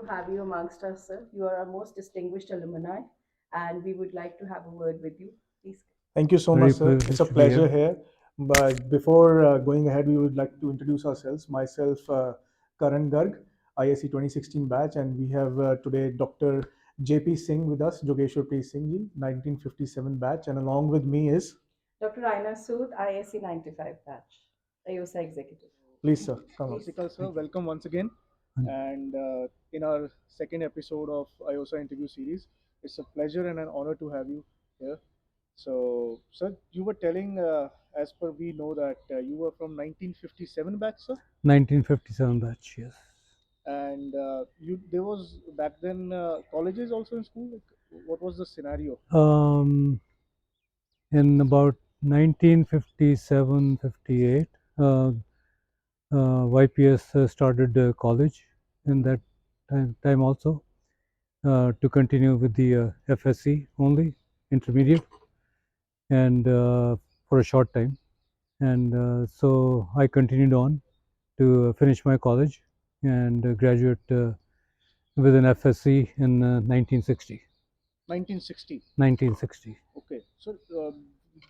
have you amongst us, sir. You are our most distinguished alumni, and we would like to have a word with you. Please. Thank you so Very much, sir. It's privileged a to be pleasure here. here. But before going ahead, we would like to introduce ourselves. Myself, Karan Garg, ISC 2016 batch, and we have today Dr. JP Singh with us, Jogeshwar P. Singh ji, 1957 batch, and along with me is, Dr. Aaeeyna Sood, ISC 95 batch, AYOSA Executive. please, sir, come on. Please. Namaskar, sir. Thank you. Welcome once again. And in our second episode of AYOSA interview series, it's a pleasure and an honor to have you here. So, sir, you were telling, as per we know that you were from 1957 batch, sir, 1957 batch, yes. and you there was back then colleges also in school. Like, what was the scenario? In about 1957, 58, YPS started college in that time also to continue with the FSC only, intermediate, and for a short time. And so I continued on to finish my college and graduate with an FSC in 1960. 1960. 1960. Okay, so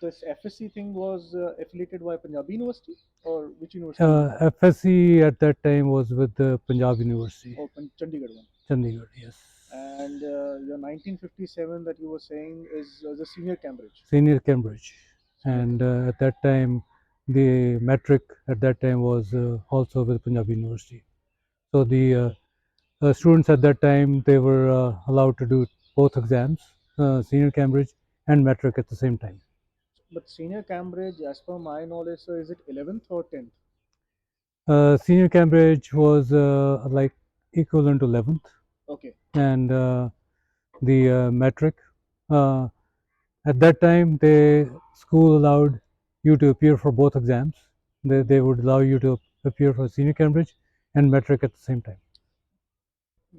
this FSC thing was affiliated by Punjabi University or which university? FSC at that time was with the Punjab University, Oh, Chandigarh one. Chandigarh, yes. And your 1957 that you were saying is the senior Cambridge. Senior Cambridge. Senior And at that time, the metric at that time was also with Punjab University. So the students at that time, they were allowed to do both exams, senior Cambridge and metric at the same time. But senior Cambridge, as per my knowledge, so is it 11th or 10th? Senior Cambridge was like equivalent to 11th, Okay. and the metric. At that time, the school allowed you to appear for both exams. They would allow you to appear for senior Cambridge and metric at the same time.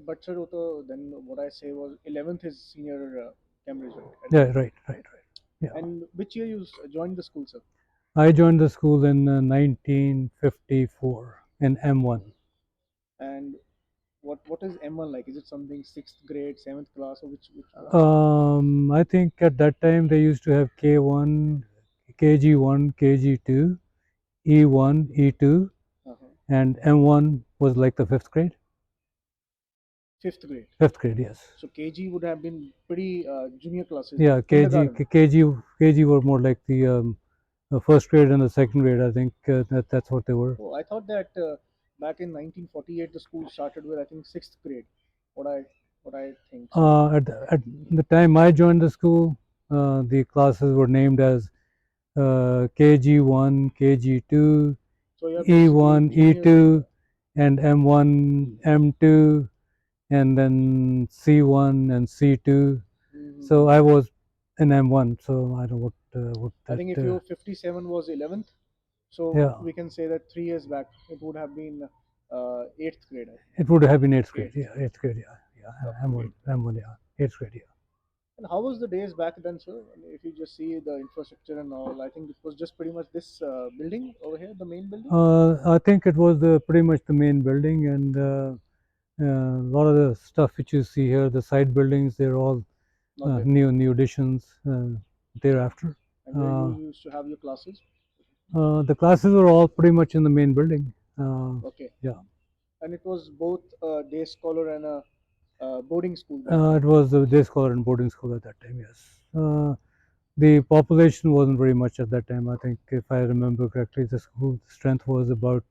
But sir, then what I say was 11th is senior Cambridge, right? Yeah, right. Yeah. And which year you joined the school, sir? I joined the school in 1954 in M1. And what is M1 like? Is it something 6th grade, 7th class, or which class? I think at that time they used to have K1, KG1, KG2, E1, E2, Uh-huh. and M1 was like the fifth grade. 5th grade. Fifth grade, yes. So KG would have been pretty junior classes. Yeah, KG were more like the first grade and the second grade. I think that's what they were. Oh, I thought that back in 1948 the school started with I think 6th grade. What I think. At the time I joined the school, the classes were named as KG1, KG2, So you're E1, basically junior. E2, and M1, M2, and then C1 and C2. Mhm. So I was in M1. So I don't know what I that. think if your 57 was 11th, so Yeah. we can say that 3 years back it would have been 8th grade. I think. It would have been eighth grade. Eighth. Yeah, eighth grade. Yeah. M1. Yeah, eighth grade. Yeah. And how was the days back then, sir? I mean, if you just see the infrastructure and all, I think it was just pretty much this building over here, the main building. I think it was pretty much the main building, and a lot of the stuff which you see here, the side buildings, they're all Not there. new additions thereafter. And where you used to have your classes. The classes were all pretty much in the main building. Okay. Yeah. And it was both a day scholar and a boarding school. Back It was a day scholar and boarding school at that time, yes. The population wasn't very much at that time. I think, if I remember correctly, the school strength was about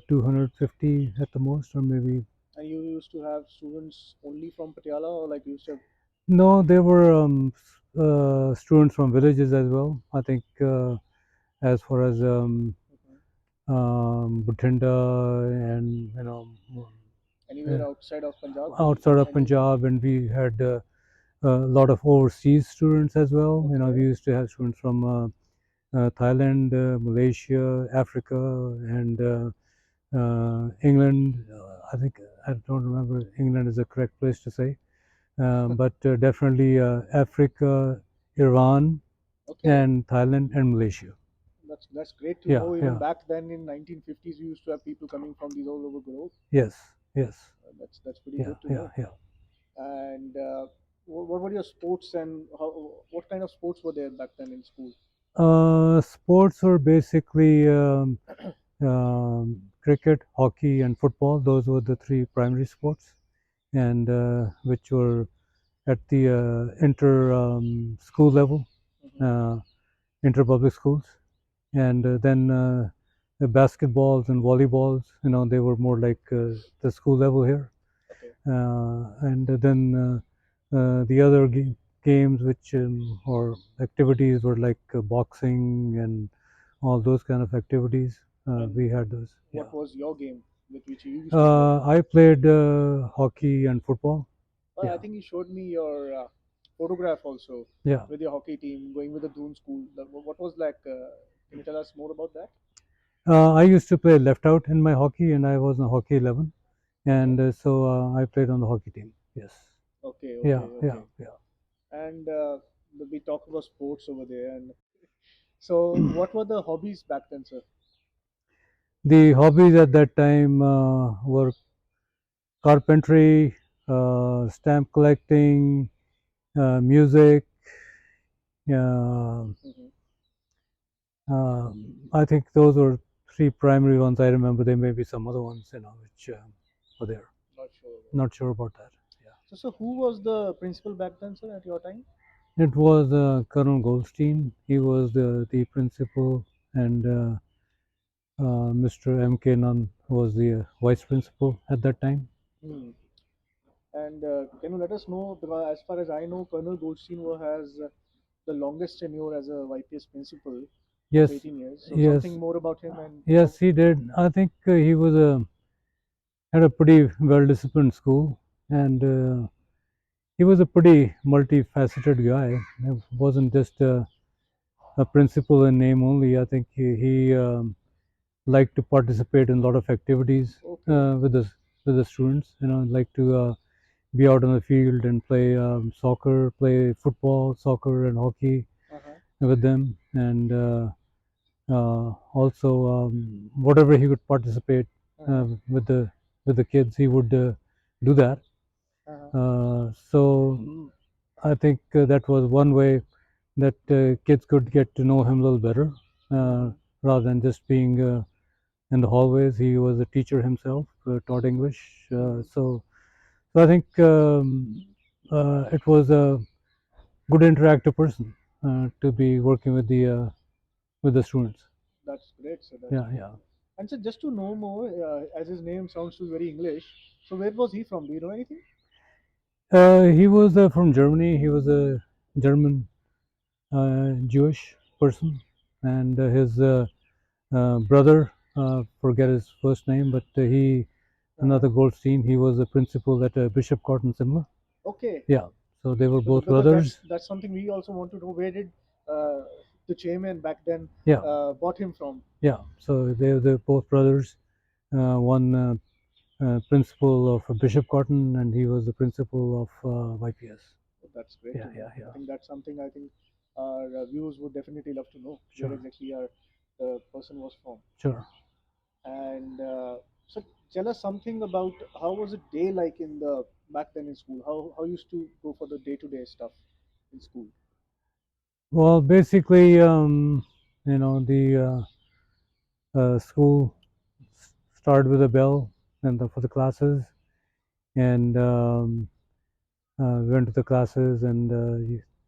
250 at the most, or maybe. And you used to have students only from Patiala, or like you used to have. No, there were students from villages as well. I think as far as Buthinda and Anywhere outside of Punjab? outside of Punjab, and we had a lot of overseas students as well. We Okay. used to have students from Thailand, Malaysia, Africa, and England. I think I don't remember England is the correct place to say, but definitely Africa, Iran, Okay. and Thailand and Malaysia. That's great to Yeah, know. Even yeah. back then in 1950s, we used to have people coming from these all over the globe. Yes. Yes. That's pretty Yeah. good to Yeah. know. Yeah. And what were your sports and what kind of sports were there back then in school? Sports were basically cricket, hockey, and football. Those were the three primary sports, and which were at the inter school level, Mhm. inter public schools, and then the basketballs and volleyballs. They were more like the school level here, Okay. and then the other games which or activities were like boxing and all those kind of activities. And We had those. Yeah. what was your game with which you used to play? I played hockey and football. I Yeah. think you showed me your photograph also Yeah. with your hockey team going with the Doon school. What was like? Can you tell us more about that? I used to play left out in my hockey, and I was in hockey 11, Okay. and so I played on the hockey team. Yes. Okay. Yeah. Okay. Yeah. Okay. Yeah. And we talked about sports over there. And so, what were the hobbies back then, sir? The hobbies at that time were carpentry, stamp collecting, music. Uh, Hmm. I think those were three primary ones I remember. There may be some other ones, which were there. Not sure. Not sure about that. Yeah. So, who was the principal back then, sir, at your time? It was Colonel Goldstein. He was the principal, and Mr. M.K. Nunn was the vice principal at that time. Hmm. And can you let us know, because as far as I know, Colonel Goldstein has the longest tenure as a YPS principal of Yes, 18 years. So, yes, something more about him and yes, he did. I think he was had a pretty well-disciplined school, and he was a pretty multifaceted guy. He wasn't just a principal in name only. I think he liked to participate in a lot of activities okay. with the students. Like to be out on the field and play soccer, play football, soccer, and hockey Uh-huh. with them, and also whatever he could participate Uh-huh. with the kids, he would do that. Uh-huh. So I think that was one way that kids could get to know him a little better, uh, Mhm. rather than just being in the hallways. He was a teacher himself, taught English. Mhm. So I think it was a good interactive person to be working with the students. That's great, sir. That's Yeah, great. yeah. And so, just to know more, as his name sounds too very English, so where was he from? Do you know anything? He was from Germany. He was a German Jewish person, and his brother, forget his first name, but Uh-huh. another Goldstein, he was a principal at Bishop Cotton Simla. Okay. Yeah, so they were So, both because brothers. that's something we also want to know. Where did uh, the chairman back then Yeah, bought him from? yeah. So they're both brothers. One principal of Bishop Cotton, and he was the principal of YPS. That's great Yeah, to know. yeah, yeah. I think that's something I think our viewers would definitely love to know where Sure, exactly our the person was from. sure. And so, tell us something about how was a day like in the back then in school? How used to go for the day-to-day stuff in school? Well, basically, the school started with a bell and for the classes, and we went to the classes, and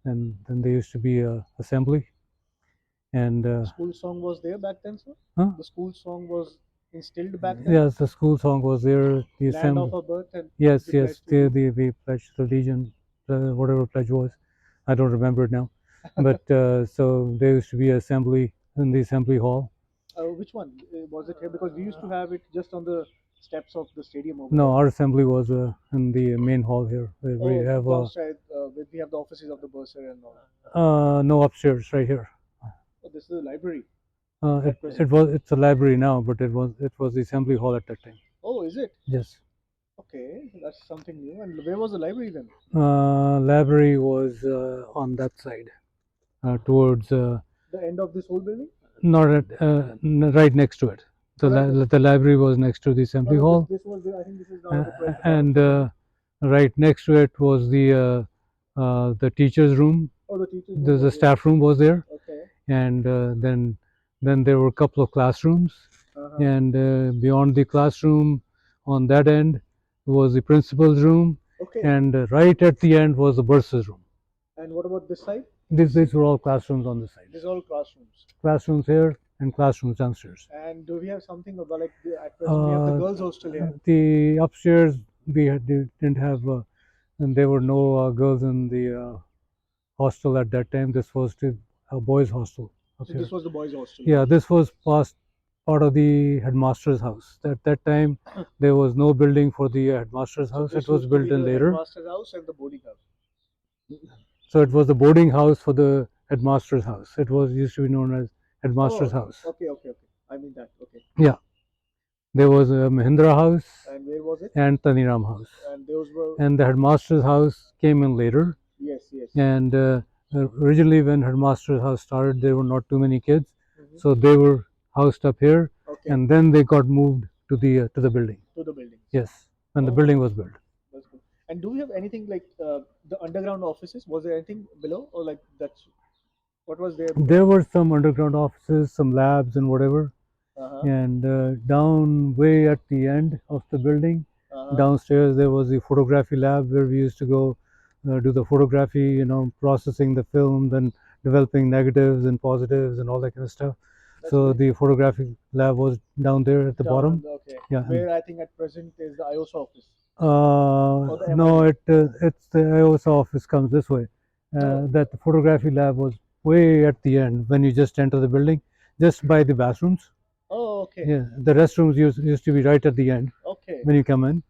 then there used to be a assembly, and The school song was there back then, sir. huh? The school song was instilled back then. Yes, the school song was there. The Land of assembly. our birth and Yes, we yes. pledge to thee. We pledged allegiance, whatever pledge was. I don't remember it now, but so there used to be assembly in the assembly hall. Which one was it here? Because we used to have it just on the steps of the stadium over No, there. our assembly was in the main hall here, where we Oh, have downstairs, we have the offices of the bursar and all. no upstairs right here. Oh, this is the library It at present. it's a library now, but it was the assembly hall at that time. Oh, is it? Yes, Okay, that's something new. And where was the library then? library was on that side, towards The end of this whole building? not right next to it. the library was next to the assembly hall, This was I think this is now the 12th and right next to it was the teachers' room. Oh, the teachers' room. The staff room was there, Okay. and then there were a couple of classrooms, and beyond the classroom, on that end was the principal's room, Okay. and right at the end was the bursar's room. And what about this side? These were all classrooms on this side. These are all classrooms. Classrooms here and classrooms downstairs. And do we have something about like at present we have the girls' hostel here? The upstairs didn't have, and there were no girls in the hostel at that time. This was a boys' hostel. So this was the boys' hostel. Yeah, this was part of the headmaster's house. At that time, there was no building for the headmaster's house. It was built in later. Headmaster's house and the boarding house. So it was the boarding house for the headmaster's house. It was used to be known as headmaster's house. Okay. I mean that. Okay. Yeah. There was a Mahindra house. And where was it? And Taniram house. And those were. And the headmaster's house came in later. Yes. And originally, when headmaster's house started, there were not too many kids, so they were housed up here, and then they got moved to the building. To the building. Yes, when the building was built. That's good. And do we have anything like the underground offices? Was there anything below, or like that's what was there? There were some underground offices, some labs, and whatever. And down way at the end of the building, downstairs there was the photography lab where we used to go do the photography, processing the film, then developing negatives and positives and all that kind of stuff. So the photography lab was down there at the bottom. Okay. Yeah. Where I think at present is the AYOSA office. No, it's the AYOSA office comes this way. That the photography lab was way at the end when you just enter the building, just by the bathrooms. Oh, okay. Yeah, the restrooms used to be right at the end. Okay. When you come in,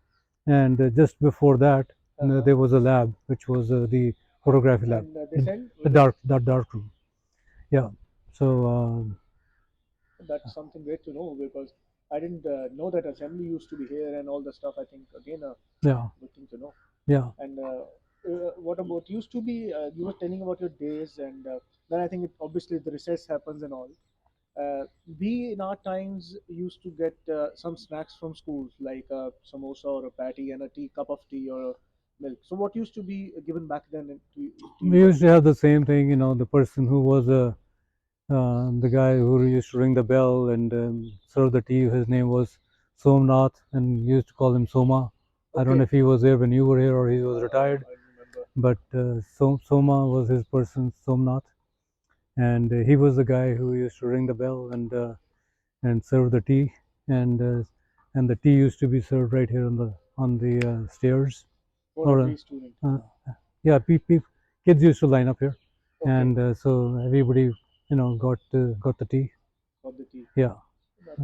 and just before that, there was a lab, which was the photography lab. And the dark room. Yeah. So that's something great to know, because I didn't know that assembly used to be here and all the stuff. I think again yeah, good thing to know. Yeah. And what about used to be? You were telling about your days, and then I think obviously the recess happens and all. We in our times used to get some snacks from schools, like a samosa or a patty and a cup of tea or a milk. So what used to be given back then? We used to have the same thing. The person who was the guy who used to ring the bell and serve the tea. His name was Somnath, and we used to call him Soma. I don't know if he was there when you were here or he was retired. But Soma was his person, Somnath. And he was the guy who used to ring the bell and serve the tea, and the tea used to be served right here on the stairs. Yeah, kids used to line up here, and so everybody got the tea. Got the tea. Yeah.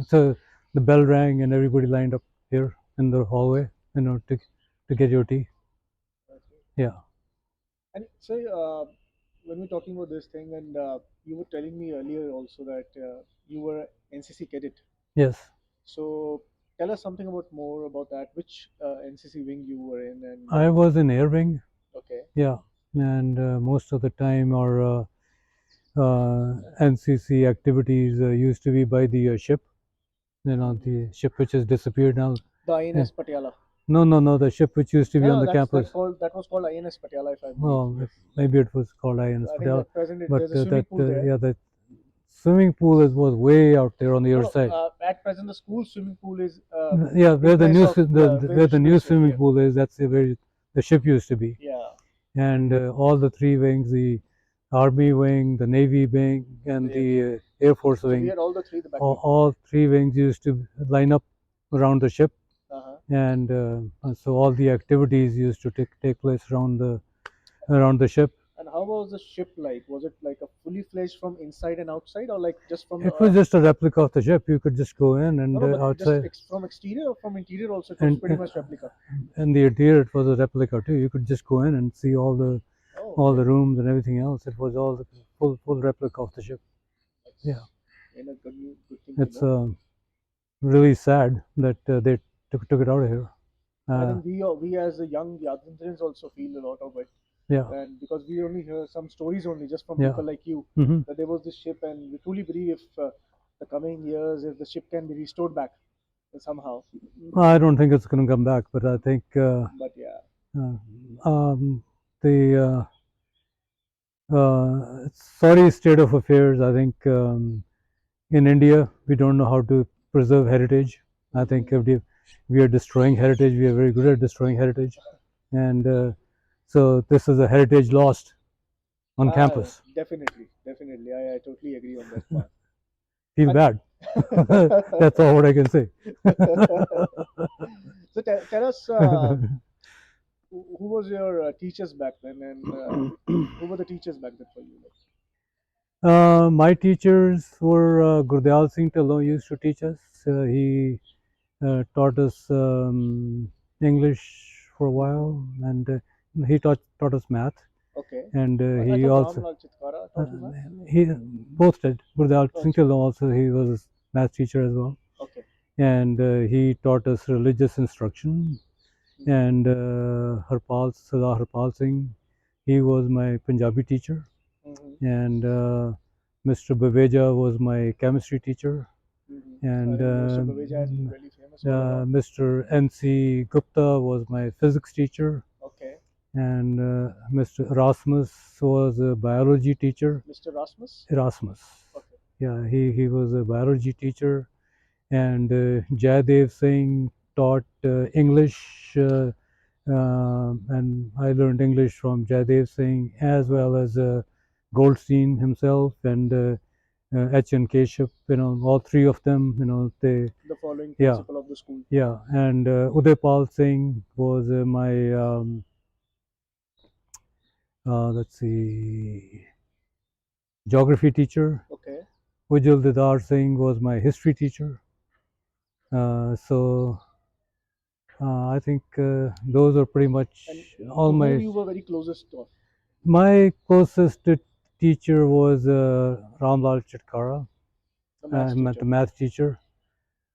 So the bell rang and everybody lined up here in the hallway, to get your tea. Yeah. And so when we're talking about this thing, and you were telling me earlier also that you were NCC cadet. Yes. So tell us something more about that. Which NCC wing you were in? And I was in air wing. Okay. Yeah, and most of the time our NCC activities used to be by the ship. The ship which has disappeared now. The INS Patiala. No, the ship which used to be on the campus. That was called INS Patiala, if I believe. Well, maybe it was called INS Patiala. At present there's a swimming pool there. Yeah, the swimming pool was way out there on the other side. At present, the school swimming pool is. Yeah, where the new swimming pool is, that's where the ship used to be. Yeah. And all the three wings, the Army wing, the Navy wing, and the Air Force wing. We had all the three. All three wings used to line up around the ship. And so all the activities used to take place around the ship. And how was the ship like? Was it like a fully fledged from inside and outside, or like just from? It was just a replica of the ship. You could just go in and outside. Just from exterior or from interior also, it was pretty much replica. And the interior, it was a replica too. You could just go in and see all the rooms and everything else. It was all the full replica of the ship. Yeah. And a good thing. It's really sad that they took it out of here. I think we as the young Yadrindrans also feel a lot of it. Yeah. And because we only hear some stories only just from people like you, that there was this ship, and we truly believe if the coming years if the ship can be restored back somehow. I don't think it's going to come back, but I think But yeah, the sorry state of affairs. I think in India we don't know how to preserve heritage. I think if we are destroying heritage, we are very good at destroying heritage, and so this is a heritage lost on campus. definitely, definitely, I totally agree on that part. Feel bad. That's all what I can say. So tell us, who was your teachers back then, and who were the teachers back then for you? My teachers were Gurdial Singh Tallon used to teach us. He taught us English for a while, and he taught us math. Okay. And I he thought also Ramlal Chitkara taught you math. he both did. Gurdial Singh Gotcha. Tallon also, he was a math teacher as well, Okay. and he taught us religious instruction. And Sarдар Harpal Singh, he was my Punjabi teacher, and Mr. Baveja was my chemistry teacher, and Mr. Baveja has been really famous all around. Mr. N.C. Gupta was my physics teacher, Okay. and Mr. Erasmus was a biology teacher. Mr. Rasmus? Erasmus. Okay. Yeah, he was a biology teacher, and Jayadev Singh taught English, and I learned English from Jayadev Singh as well as Goldstein himself and H.N. Keshav. All three of them. They The following principal of the school. Yeah, and Udaypal Singh was my let's see, geography teacher. Okay. Ujjwal Didar Singh was my history teacher. So I think those are pretty much all to my. whom you were very closest to? My closest teacher was Ramlal Chitkara, The math teacher.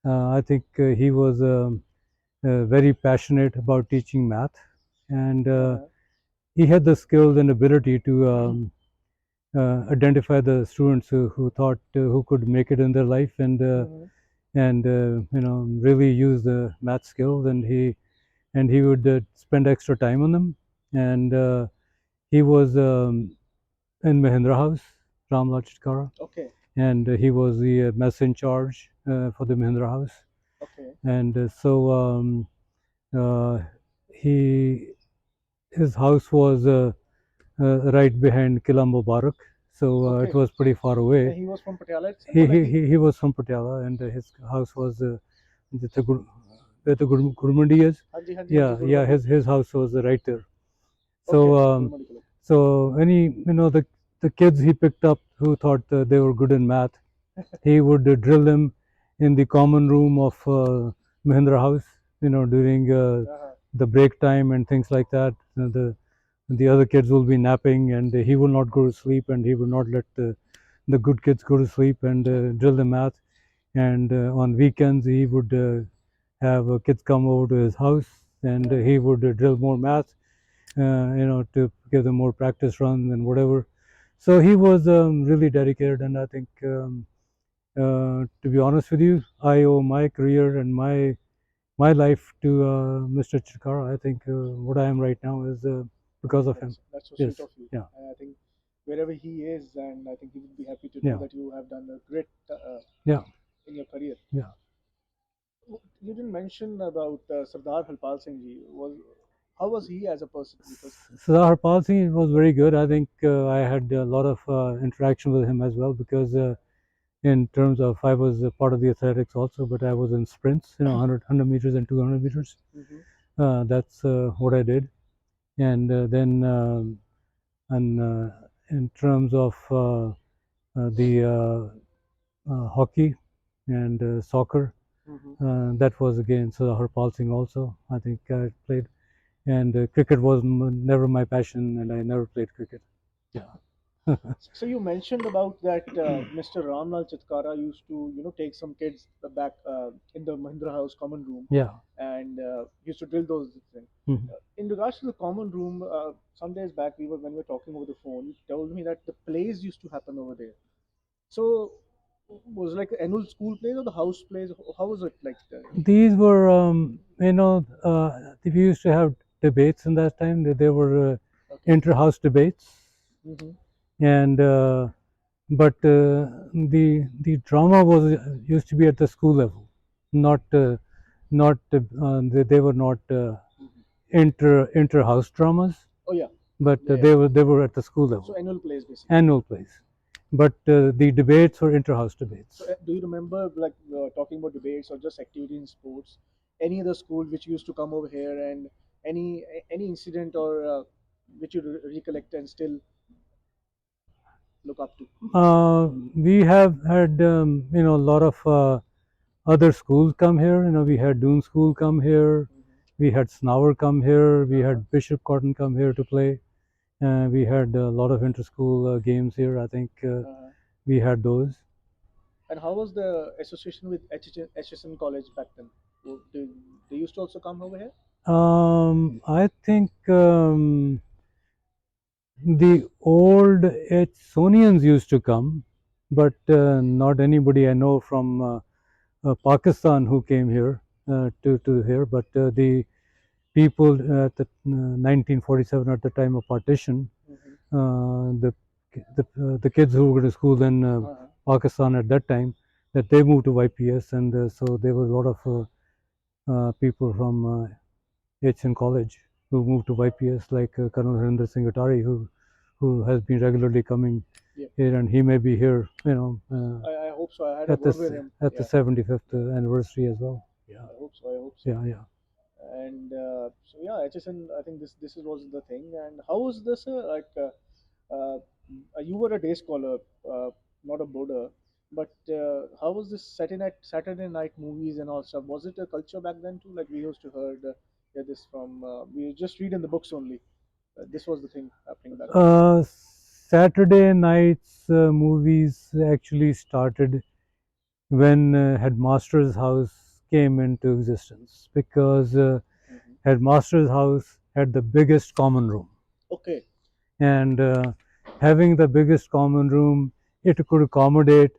I think he was very passionate about teaching math, and he had the skills and ability to identify the students who thought who could make it in their life, and really use the math skills, and he would spend extra time on them, and he was in Mahindra House, Ramlal Chitkara. Okay. And he was the mess in charge for the Mahindra House. Okay. And so his house was right behind Kila Mubarak, so Okay. it was pretty far away. And he was from Patiala itself? He was from Patiala, and his house was where the Gurmandi is. Yeah, his house was right there. So Okay. so any the kids he picked up who thought they were good in math, he would drill them in the common room of Mahindra House, during the break time and things like that. The other kids will be napping, and he will not go to sleep, and he will not let the good kids go to sleep, and drill the math. And on weekends he would have kids come over to his house, and he would drill more math, to give them more practice runs and whatever. So he was really dedicated, and I think, to be honest with you, I owe my career and my life to Mr. Chitkara. I think what I am right now is because of him. That's so Yes. sweet of you. Yeah. And I think wherever he is, and I think he would be happy to Yeah. know that you have done a great Yeah. in your career. Yeah. You didn't mention about Sardar Harpal Singh ji. How was he as a person? Because Sardar Harpal Singh was very good. I think I had a lot of interaction with him as well, because in terms of, I was a part of the athletics also, but I was in sprints, 100 meters and 200 meters. That's what I did. And then in terms of the hockey and soccer, that was again Sardar Harpal Singh also. I think I played. And cricket was never my passion, and I never played cricket. Yeah. So you mentioned about that Mr. Ramlal Chitkara used to, take some kids back in the Mahindra House common room. Yeah. And used to drill those things. In regards to the common room, some days back when we were talking over the phone, you told me that the plays used to happen over there. So Was it like annual school plays or the house plays? How was it like? These were, we used to have debates in that time. There were Okay. inter-house debates, and but the drama was used to be at the school level, not they were not inter-house dramas, Oh yeah. but Yeah, they were at the school level. So annual plays basically. Annual plays, but the debates were inter-house debates. So do you remember like talking about debates or just activity in sports? Any other school which used to come over here and any incident or which you recollect and still look up to? We have had a lot of other schools come here. We had Doon School come here. We had Snower come here. We had Bishop Cotton come here to play. We had a lot of inter-school games here. I think we had those. And how was the association with HSN College back then? They used to also come over here? I think the old Etonians used to come, but not anybody I know from Pakistan who came here to here. But the people at the 1947 at the time of partition, the kids who were going to school in Pakistan at that time, that they moved to YPS, and so there was a lot of people from HN College who moved to YPS, like Colonel Harinder Singh Atari, who has been regularly coming here, and he may be here, I hope so. I had a at word with him. the 75th anniversary as well. Yeah. I hope so. I hope so. Yeah. And so yeah, HSN. I think this was the thing. And how was this? You were a day scholar, not a boarder. But how was this Saturday night movies and all stuff? Was it a culture back then too? Like we used to heard hear this from we just read in the books only. This was the thing happening back then. Saturday nights movies actually started when Headmaster's House came into existence, because Headmaster's House had the biggest common room. Okay. And having the biggest common room, it could accommodate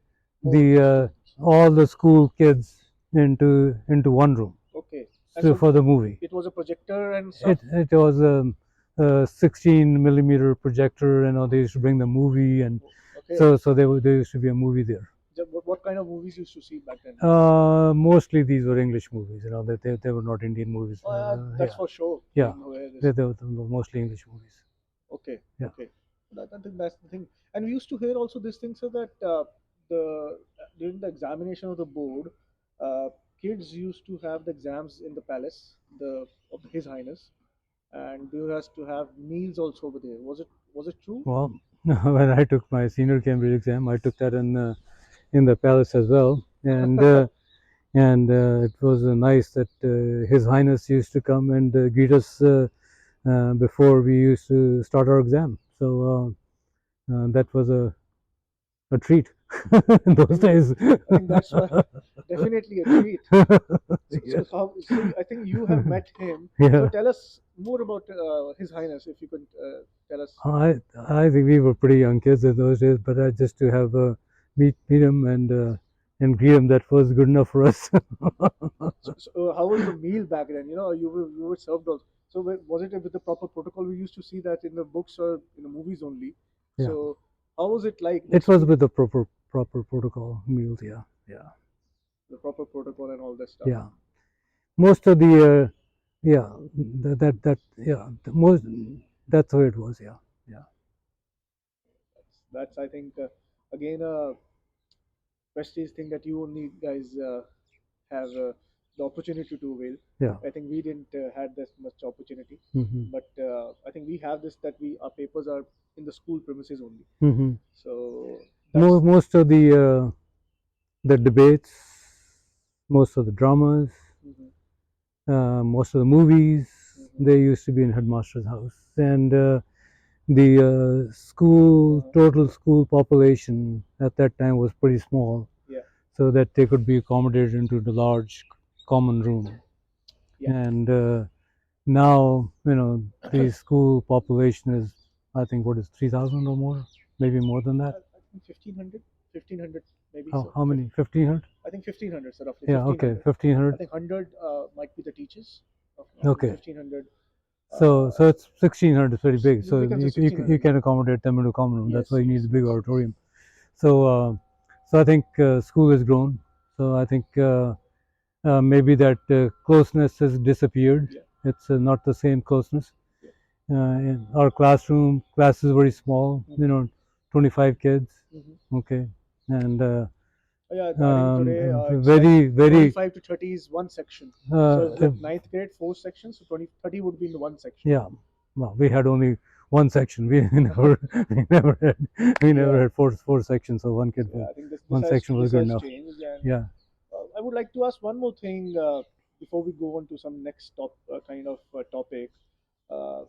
the all the school kids into one room. Okay. So for the movie, it was a projector and stuff. it was a 16 millimeter projector, they used to bring the movie, and Okay. so there used to be a movie there. What kind of movies you used to see back then? Mostly these were English movies. They were not Indian movies. That's for sure. Yeah, they were mostly English movies. Okay. Yeah. Okay. I think that's the thing. And we used to hear also this thing, so that the during the examination of the board, uh, kids used to have the exams in the palace, of His Highness, and they has to have meals also over there. Was it true? Well, when I took my senior Cambridge exam, I took that in the palace as well, and it was nice that His Highness used to come and greet us before we used to start our exam. So that was a treat in those days. I think that's definitely a treat. Yes. So I think you have met him. Yeah. So tell us more about His Highness, if you could tell us. I think we were pretty young kids in those days, but just to have meet him and greet him, that was good enough for us. So how was the meal back then? You were served also. So was it with the proper protocol? We used to see that in the books or in the movies only. Yeah. So how was it like? It was with the proper protocol meals. Yeah. The proper protocol and all that stuff. Yeah. Most of the most that's how it was. Yeah. That's I think again a prestige thing that you only guys have the opportunity to avail. Yeah. I think we didn't had this much opportunity, Mm-hmm. but I think we have this, that our papers are in the school premises only. Mm-hmm. So that's, Most of the debates, most of the dramas, most of the movies, they used to be in Headmaster's House, and the total school population at that time was pretty small, so that they could be accommodated into the large common room. And now the school population is, I think, what is 3,000 or more, maybe more than that. I think 1,500 maybe. maybe. How, So, how many? 1,500? I think 1,500, so roughly Yeah, okay, 1,500. I 1,500. think 100 might be the teachers. Okay. 1,500. So it's 1,600 is very big. So becomes a you 1,600, can accommodate them into common room. That's Yes, why you need yes, a big yes. auditorium. So so I think school has grown. So I think maybe that closeness has disappeared. Yeah. It's not the same closeness. Yeah. In our class is very small. You know, 25 kids. Mhm. Okay, and Yeah, I think today it's like very 25 to 30 is one section. So it's like ninth grade, 4 sections. So 30 would be in the one section. yeah. Well, we had only one section. We never we never Yeah. had four sections. So one kid, Yeah, I think this one section was this good has enough. changed. And Yeah. I would like to ask one more thing before we go on to some next kind of topic. Uh,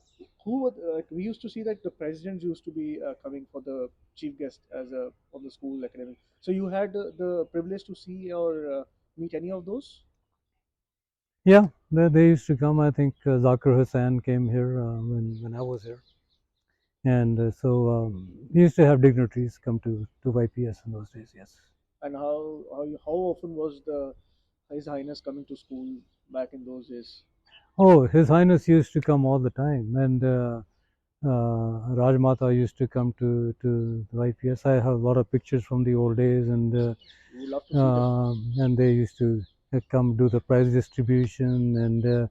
we used to see that the presidents used to be coming for the chief guest as a on the school academic. So you had the privilege to see or meet any of those? Yeah, they used to come. I think Zakir Hussain came here when I was here, and so we used to have dignitaries come to YPS in those days. Yes. And how often was the His Highness coming to school back in those days? Oh, His Highness used to come all the time, and Rajmata used to come to the YPS. I have a lot of pictures from the old days, and We would love to see them. and they used to come do the prize distribution and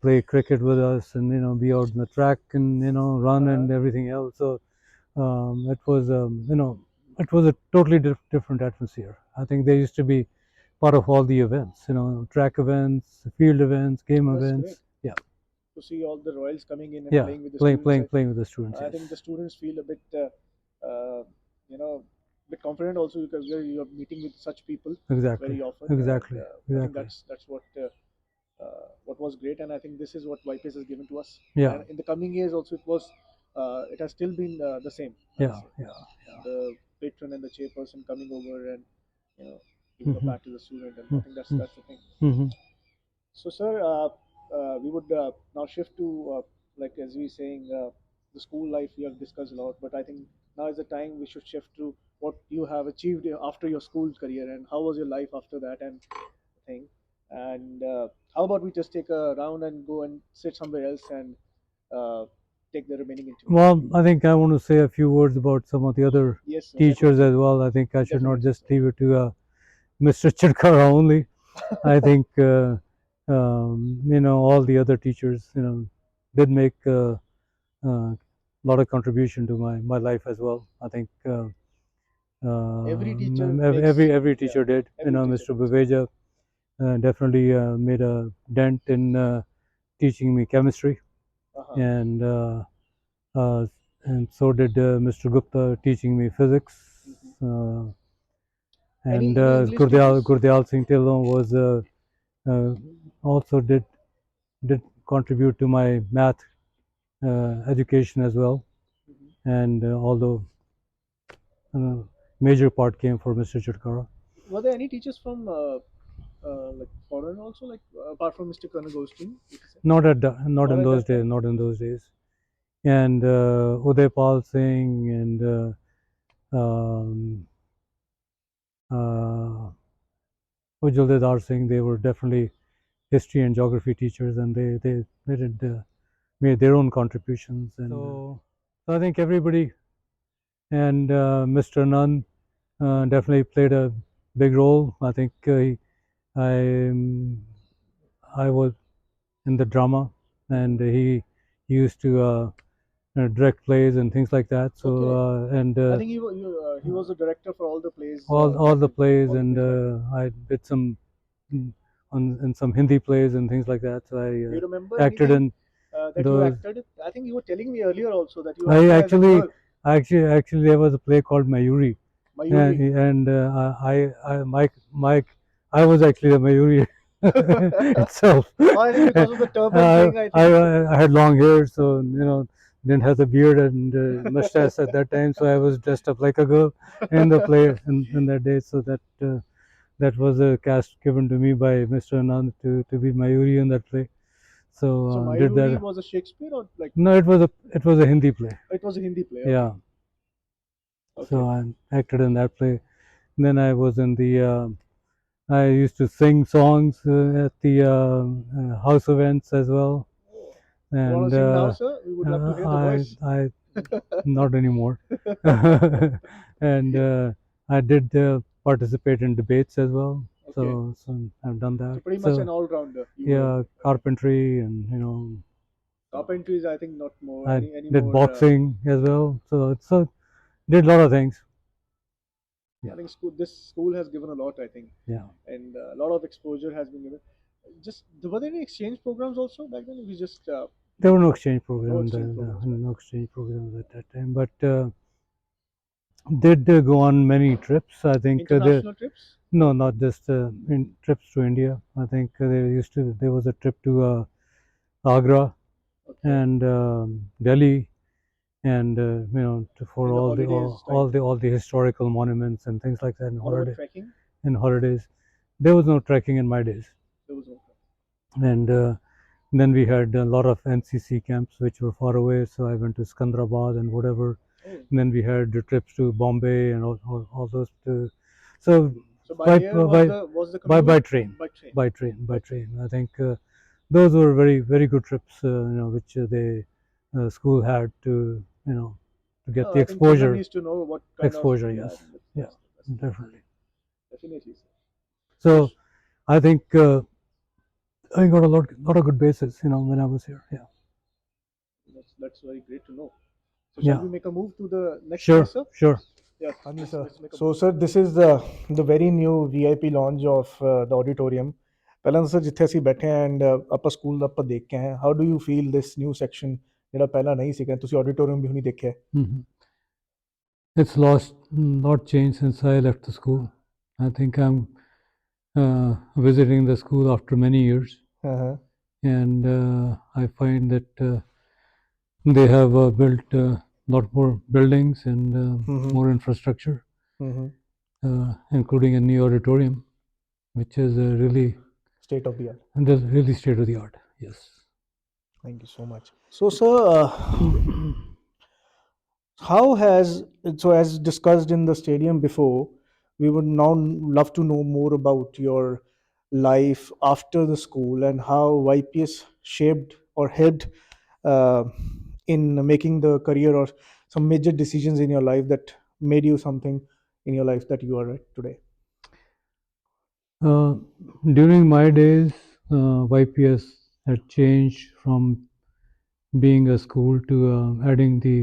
play cricket with us, and be out in the track and run and everything else. So it was it was a totally different atmosphere. I think they used to be part of all the events, track events, field events, game That's events. great. Yeah. To see all the royals coming in and Yeah, playing with the students. playing with the students. I Yes. think the students feel a bit, you know, bit confident also because you're meeting with such people Exactly. very often. Exactly. And, I think Exactly. that's what was great, and I think this is what YPS has given to us. Yeah. And in the coming years also, it has still been the same. I would Yeah. say. Yeah. Yeah. The patron and the chairperson coming over and giving a pat to the student, and I think that's the thing. Mm-hmm. So, sir, we would now shift to, like as we saying, the school life we have discussed a lot, but I think now is the time we should shift to what you have achieved after your school career and how was your life after that and thing. And how about we just take a round and go and sit somewhere else and uh, take the remaining interview? Well, I think I want to say a few words about some of the other Yes, sir, teachers definitely. as well. I think I should not Definitely, just sir. leave it to Mr. Chirkara only. I think all the other teachers did make a lot of contribution to my life as well. I think Every teacher makes, every yeah, teacher did. every teacher Mr. makes. Buveja definitely made a dent in teaching me chemistry, Uh-huh. and uh, so did Mr. Gupta teaching me physics. Mhm. And Any English teachers? Gurdial Singh Tillon was uh, also did contribute to my math education as well. Mhm. And although uh, major part came for Mr. Chirkara. Were there any teachers from like foreign also, like apart from Mr. Karan Garg, if you say? Not Not in at those that days. time. Not in those days. And Uday Pal Singh and uh, Ujjwal Singh, they were definitely history and geography teachers, and they did made their own contributions. And so I think everybody and Mr. Nunn definitely played a big role. I think I I was in the drama, and he used to direct plays and things like that. So Okay. and I think he was the director for all the plays all back the then. plays, All the and plays back then. I did some in some Hindi plays and things like that. So Do you remember I acted anything in that you those. acted? I think you were telling me earlier also that you I acted as a actually, girl, there was a play called Mayuri, Mayuri. and I was actually the Mayuri itself. I think because of the turban thing, I think. I had long hair, so didn't have the beard and mustache at that time, so I was dressed up like a girl in the play in that day. So that was a cast given to me by Mr. Anand to be Mayuri in that play. So So did Mayuri that. was a Shakespeare or like No, it was a Hindi play. it was a Hindi play. Okay. Yeah. Okay. So I acted in that play, Then I was in the. I used to sing songs at the house events as well, You want and to sing now, sir? We would love to hear the voice. I not anymore, and I did participate in debates as well. Okay. So I've done So that. pretty much So an all-rounder. You were. yeah, carpentry and you know Carpentry is, I think, not more I any did more. boxing as well. So did a lot of things. I Yeah, think this school has given a lot. I think, yeah. and a lot of exposure has been given. Just were there any exchange programs also back then? We just There were no exchange no programs, exchange programs back no exchange programs at that time, but did go on many trips. I then. think International trips. no, not just in trips to India. I think there was a trip to Agra Okay. and Delhi, and for In the all holidays type. all the historical monuments and things like that What about trekking? in holidays. There was no trekking in my days, There was no. and then we had a lot of NCC camps which were far away. So I went to Sikandrabad and whatever. Oh. And then we had the trips to Bombay and all those. So So by air was the commute by train, by train. by train. I think those were very good trips. Which the school had to to get No, the I think children exposure. needs to know what kind of Exposure, yeah, yes, yeah, definitely. definitely. Sir. So I think I got a lot of good bases. When I was here. Yeah. That's very great to know. So Yeah. shall we make a move to the next Sure. place, sir? Sure. Yeah. ਹਾਂਜੀ let's- sir. let's make a So move. sir, this is the very new VIP lounge of the auditorium. ਪਹਿਲਾਂ ਤਾਂ sir ਜਿੱਥੇ ਅਸੀਂ ਬੈਠੇ ਆਂ and ਆਪਾਂ school ਦਾ ਆਪਾਂ ਦੇਖ ਕੇ ਆਏ how do you feel this new section ਜਿਹੜਾ ਪਹਿਲਾਂ ਨਹੀਂ ਸੀਗਾ ਤੁਸੀਂ ਆਡੀਟੋਰੀਅਮ ਵੀ ਹੁਣੀ ਦੇਖਿਆ Mm-hmm. It's not changed since I left the school. I think I'm visiting the school after many years, and I find that they have built a lot more buildings and more infrastructure, including a new auditorium, which is really state of the art. and that's really state of the art. Yes. Thank you so much. So sir, how has so as discussed in the stadium before, we would now love to know more about your life after the school and how YPS shaped or helped in making the career or some major decisions in your life that made you something in your life that you are at today. During my days, YPS had changed from being a school to adding the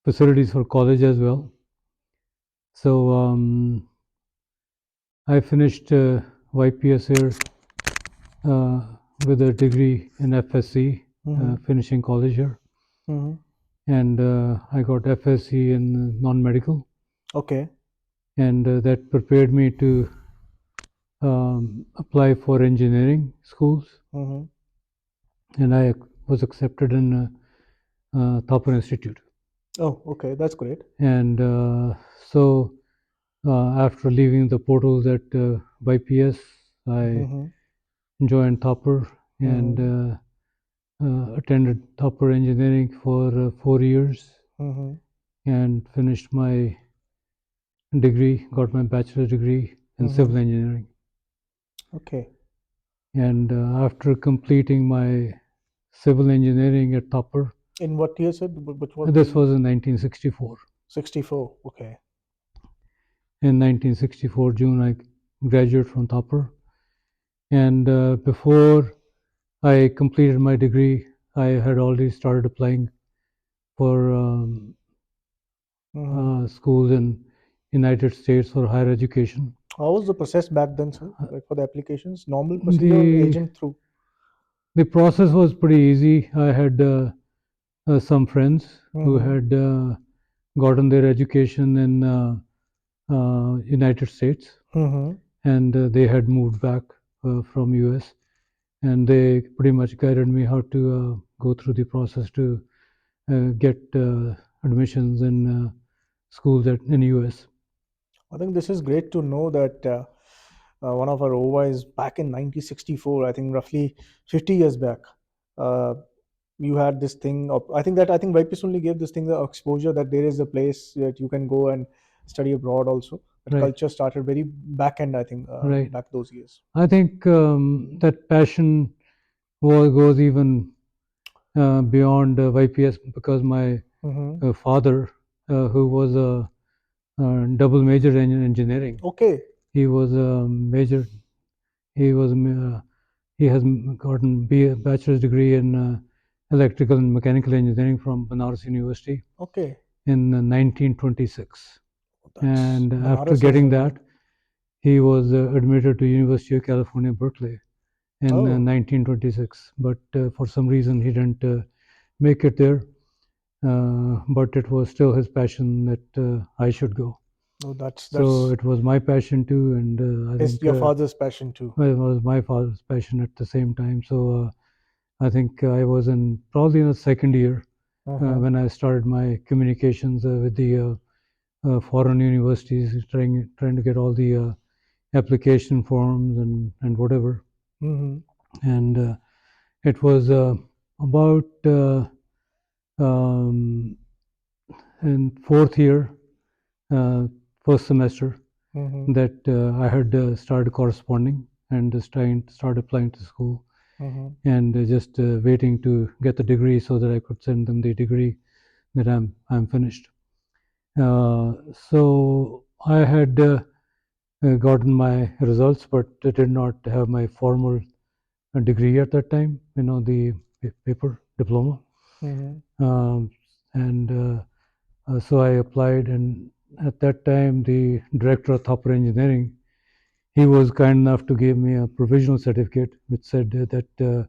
facilities for college as well. So I finished YPS here with a degree in FSC, finishing college here, and I got FSC in non-medical. Okay. And that prepared me to apply for engineering schools, and I was accepted in Thapar Institute. Oh, okay, that's great. And so after leaving the portals at YPS, I joined Thapar and attended Thapar Engineering for 4 years and finished my degree, got my bachelor's degree in civil engineering. Okay. And after completing my civil engineering at Thapar, In what year, sir? Which was this was in 1964. 64. Okay. In 1964 June, I graduated from Thapar, and before I completed my degree, I had already started applying for schools in United States for higher education. How was the process back then, sir? Like for the applications, normal procedure or agent through? The process was pretty easy. I had some friends who had gotten their education in United States, and they had moved back from US, and they pretty much guided me how to go through the process to get admissions in schools in US. I think this is great to know that one of our OYs back in 1964, I think roughly 50 years back, you had this thing of, I think YPS only gave this thing the exposure that there is a place that you can go and study abroad also. That Right. culture started very back end, I think, Right. back those years. I think that passion goes even beyond YPS, because my Mm-hmm. father, who was a double major in engineering, Okay. he was a major. He was he has gotten bachelor's degree in electrical and mechanical engineering from Banaras University Okay. in 1926. That's And after Banaras getting is, that, he was admitted to University of California, Berkeley in oh, 1926. But for some reason, he didn't make it there. But it was still his passion that I should go. no, that's So it was my passion too, and I his, think your father's passion too. it was my father's passion at the same time. So I think I was probably in the second year Uh-huh. when I started my communications with the foreign universities, trying to get all the application forms and whatever. Mm-hmm. And it was about um, in fourth year, first semester, Mm-hmm. that I had started corresponding and just trying to start applying to school, Mm-hmm. and just waiting to get the degree so that I could send them the degree that I'm finished. So I had gotten my results, but I did not have my formal degree at that time. The paper diploma, Mm-hmm. and so I applied. And at that time, the director of Thopper Engineering, he was kind enough to give me a provisional certificate which said that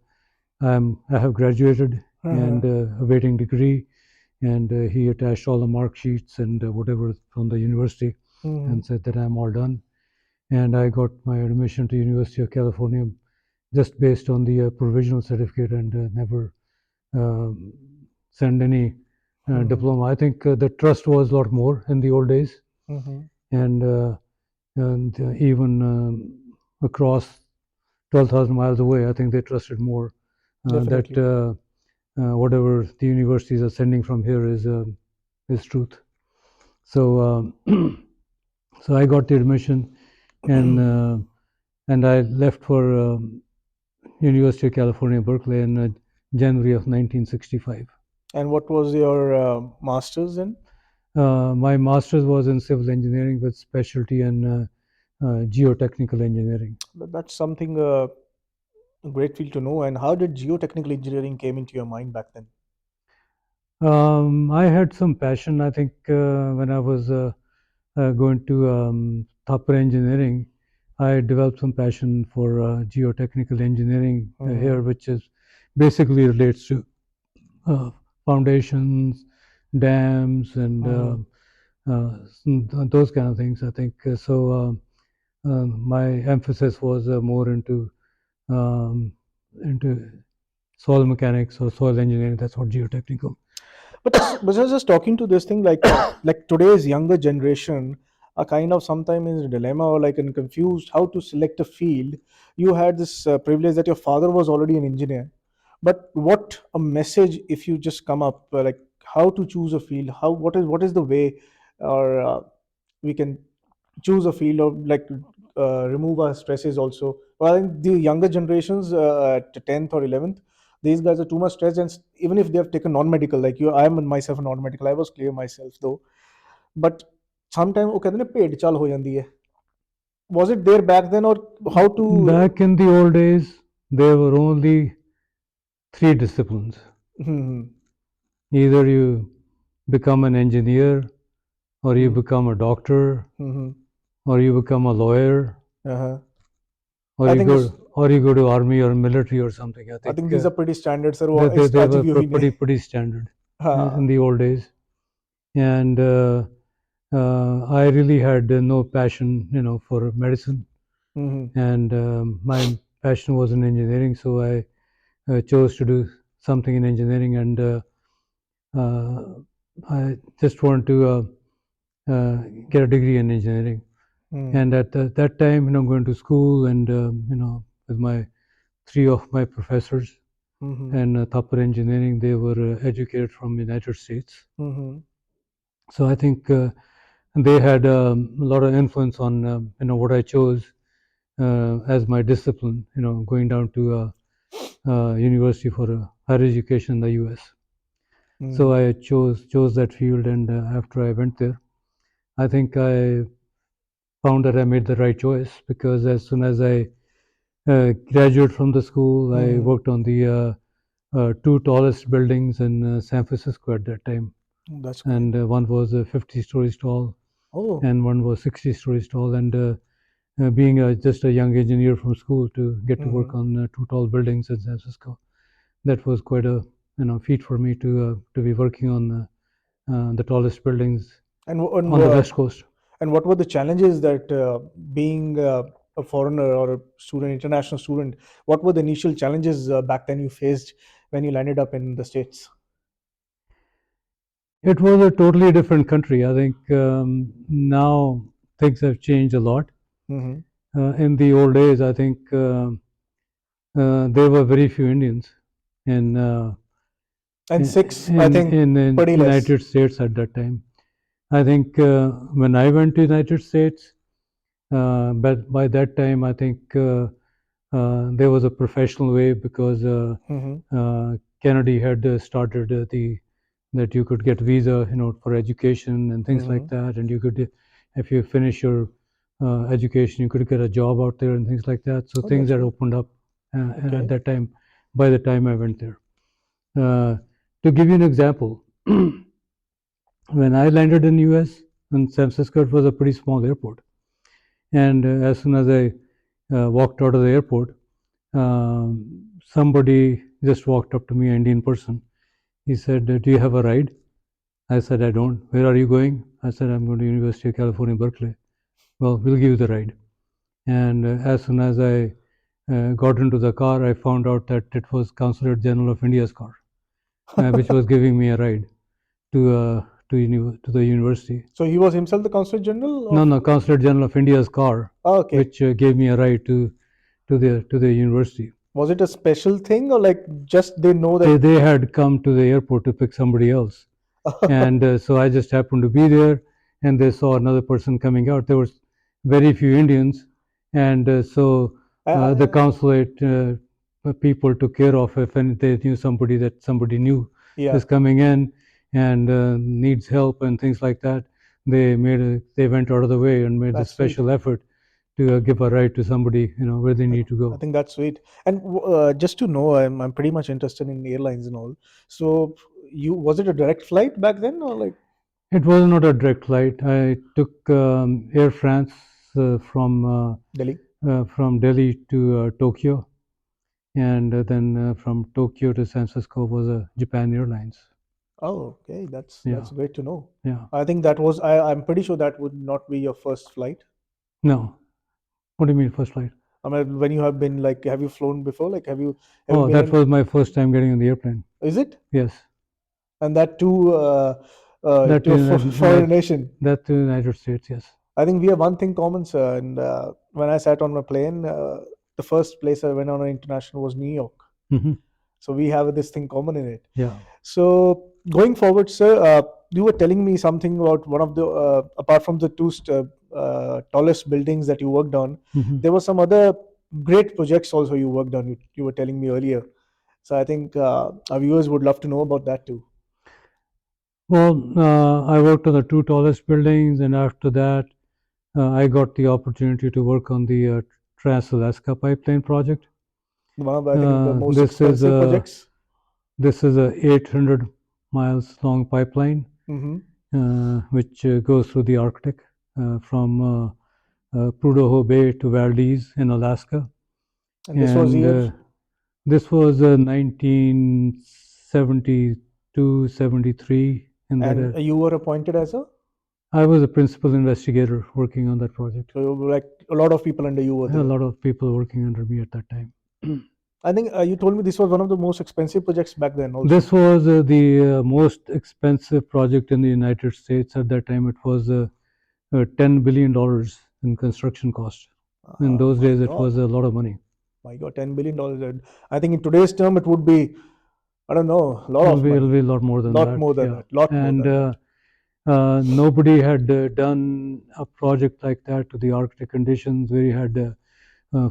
I have graduated and awaiting degree, and he attached all the mark sheets and whatever from the university, Mm-hmm. and said that I'm all done. And I got my admission to University of California just based on the provisional certificate, and never um, send any diploma. I think the trust was a lot more in the old days, Mm-hmm. and even across 12,000 miles away, I think they trusted more that Definitely. whatever the universities are sending from here is truth. So so I got the admission, and I left for University of California, Berkeley in January of 1965. And what was your master's in? My master's was in civil engineering with specialty in geotechnical engineering. That's something great field to know. And how did geotechnical engineering came into your mind back then? I had some passion. I think when I was going to Thapar Engineering, I developed some passion for geotechnical engineering here, which is basically relates to foundations, dams, and those kind of things. I think so. My emphasis was more um, into soil mechanics or soil engineering. That's what geotechnical. But I was just talking to this thing like today's younger generation are kind of sometimes in a dilemma or like in confused how to select a field. You had this privilege that your father was already an engineer, but what a message if you just come up like how to choose a field, how what is the way, or we can choose a field or like remove our stresses also. Well, I think the younger generations at 10th or 11th, these guys are too much stressed, and even if they have taken non-medical, like you, I am myself a non-medical, I was clear myself though, but sometimes वो कहते हैं ना पेट चाल हो जाती है. Was it there back then, or how to? Back in the old days, there were only three disciplines. Either you become an engineer, or you become a doctor, or you become a lawyer, Uh-huh. or I you think go it's, or you go to army or military or something. I I think think these are pretty standard, sir. they आज were भी वही ने. pretty standard in हाँ. the old days, and I really had no passion, for medicine, and my passion was in engineering, so I chose to do something in engineering, and uh, I just wanted to get a degree in engineering. And at that time, going to school and with my three of my professors in Thapar Engineering, they were educated from United States. So I think they had a lot of influence on what I chose as my discipline. Going down to university for higher education in the U.S. So I chose that field, and after I went there, I think I found that I made the right choice, because as soon as I graduated from the school, I worked on the two tallest buildings in San Francisco at that time. That's great. And one was 50 stories tall, and one was 60 stories tall. And being just a young engineer from school, to get to work on two tall buildings in San Francisco, that was quite a feat for me to be working on the tallest buildings And on the West Coast. And what were the challenges that being a foreigner or a student, international student, what were the initial challenges back then you faced when you landed up in the States? It was a totally different country. I think now things have changed a lot. In the old days, I think there were very few Indians in six, I think, in pretty less. United States at that time. I think when I went to United States, but by that time, I think there was a professional way, because Kennedy had started that you could get visa, for education and things like that, and you could, if you finish your education, you could get a job out there and things like that. So things had opened up at that time. By the time I went there, to give you an example, when I landed in U.S. in San Francisco, it was a pretty small airport, and as soon as I walked out of the airport, somebody just walked up to me, an Indian person. He said, "Do you have a ride?" I said, "I don't." "Where are you going?" I said, "I'm going to University of California, Berkeley." "Well, we'll give you the ride." And as soon as I got into the car, I found out that it was Consulate General of India's car, which was giving me a ride to the university. So he was himself the Consulate General? No, Consulate General of India's car, which gave me a ride to the university. Was it a special thing, or like just they know that they had come to the airport to pick somebody else? And so I just happened to be there, and they saw another person coming out. There was very few Indians, and so the consulate people took care of, if they knew somebody that somebody knew is coming in and needs help and things like that. They went out of the way and made a special effort to give a ride to somebody, where they need to go. I think that's sweet. And just to know, I'm pretty much interested in airlines and all. So was it a direct flight back then, or like? It was not a direct flight. I took Air France from Delhi to Tokyo, and then from Tokyo to San Francisco was Japan Airlines. Oh, okay, that's great to know. Yeah. I think that was, I'm pretty sure that would not be your first flight. No. What do you mean first flight? I mean, when you have been, like, have you flown before? Like, have you? Oh, that was my first time getting on the airplane. Is it? Yes. And that too, to a foreign nation. That to the United States, yes. I think we have one thing common, sir. And when I sat on my plane, the first place I went on an international was New York. So we have this thing common in it. Yeah. So going forward, sir, you were telling me something about one of the, apart from the two tallest buildings that you worked on, there were some other great projects also you worked on. You were telling me earlier. So I think our viewers would love to know about that too. Well, I worked on the two tallest buildings, and after that, I got the opportunity to work on the Trans-Alaska Pipeline project. One of, I think, the most expensive projects. This is a 800 miles long pipeline, which goes through the Arctic from Prudhoe Bay to Valdez in Alaska. And this was year? This was 1972, 73. And you were appointed as a? I was a principal investigator working on that project. So like a lot of people under you were there? A lot of people working under me at that time. I think you told me this was one of the most expensive projects back then also. This was the most expensive project in the United States at that time. It was $10 billion in construction cost. In those days, it was a lot of money. My God, $10 billion. I think in today's term, it would be, I don't know, a lot of money. It'll be a lot more than that. Lot more than that. Nobody had done a project like that to the Arctic conditions, where you had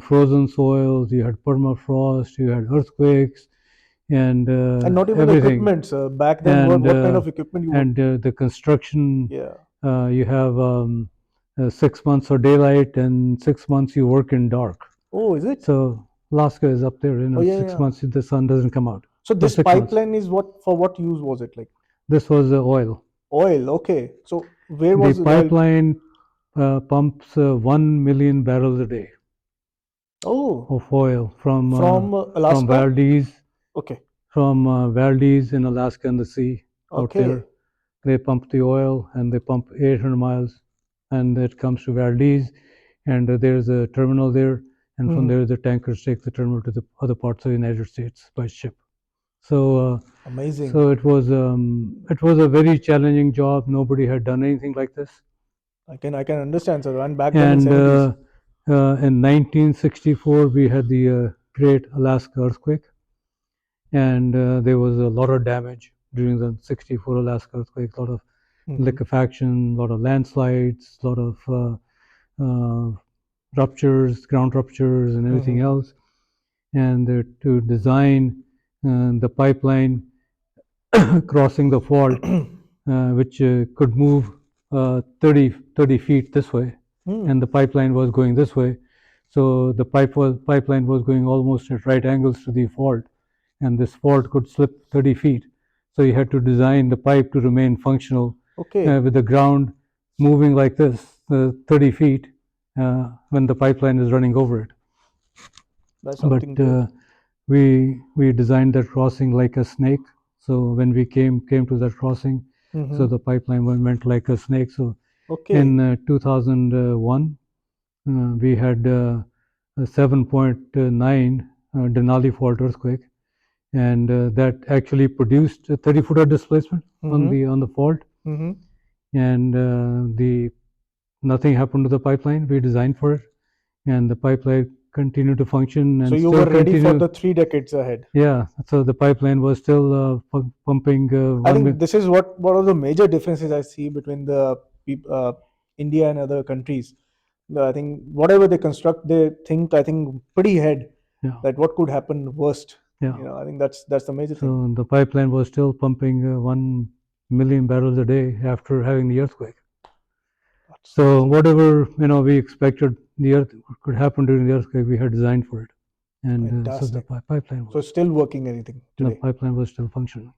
frozen soils, you had permafrost, you had earthquakes, and not even the everything. equipment, sir. Back then, what kind of equipment you would? And the construction, Yeah. you have 6 months of daylight and 6 months you work in dark. Oh, is it? So Alaska is up there, Oh, yeah, 6 yeah. months the sun doesn't come out. So For this 6 months. pipeline is for what use was it like? This was oil. Oil. Okay. So where was The the oil? pipeline pumps 1 million barrels a day Oh, of oil from Alaska. Valdez, Okay. from Valdez in Alaska in the sea out Okay. there. They pump the oil and they pump 800 miles, and it comes to Valdez, and there's a terminal there, and from there the tankers take the terminal to the other parts of the United States by ship. So Amazing. so it was a very challenging job. Nobody had done anything like this. I can understand, sir. And back then in And 70s. in 1964 we had the Great Alaska earthquake, and there was a lot of damage during the 64 Alaska earthquake. A lot of liquefaction, a lot of landslides, a lot of ruptures, ground ruptures, and everything else. And to design the pipeline crossing the fault, which could move 30 feet this way, and the pipeline was going this way. So the pipeline was going almost at right angles to the fault, and this fault could slip 30 feet. So you had to design the pipe to remain functional with the ground moving like this, 30 feet, when the pipeline is running over it. That's something But we designed that crossing like a snake. So when we came to that crossing, so the pipeline went like a snake. So in 2001, we had a 7.9 Denali fault earthquake, and that actually produced a 30-foot of displacement on the fault. And the nothing happened to the pipeline. We designed for it, and the pipeline continued to function. And so you were ready for the 3 decades ahead. Yeah. So the pipeline was still pumping. I think this is what one of the major differences I see between the India and other countries. I think whatever they construct, they think, I think, pretty ahead. Yeah. That what could happen worst. Yeah. I think that's the major thing. So the pipeline was still pumping 1 million barrels a day after having the earthquake. So whatever we expected the earth could happen during the earthquake, we had designed for it, and so the pipeline was. So still working anything today. The pipeline was still functioning.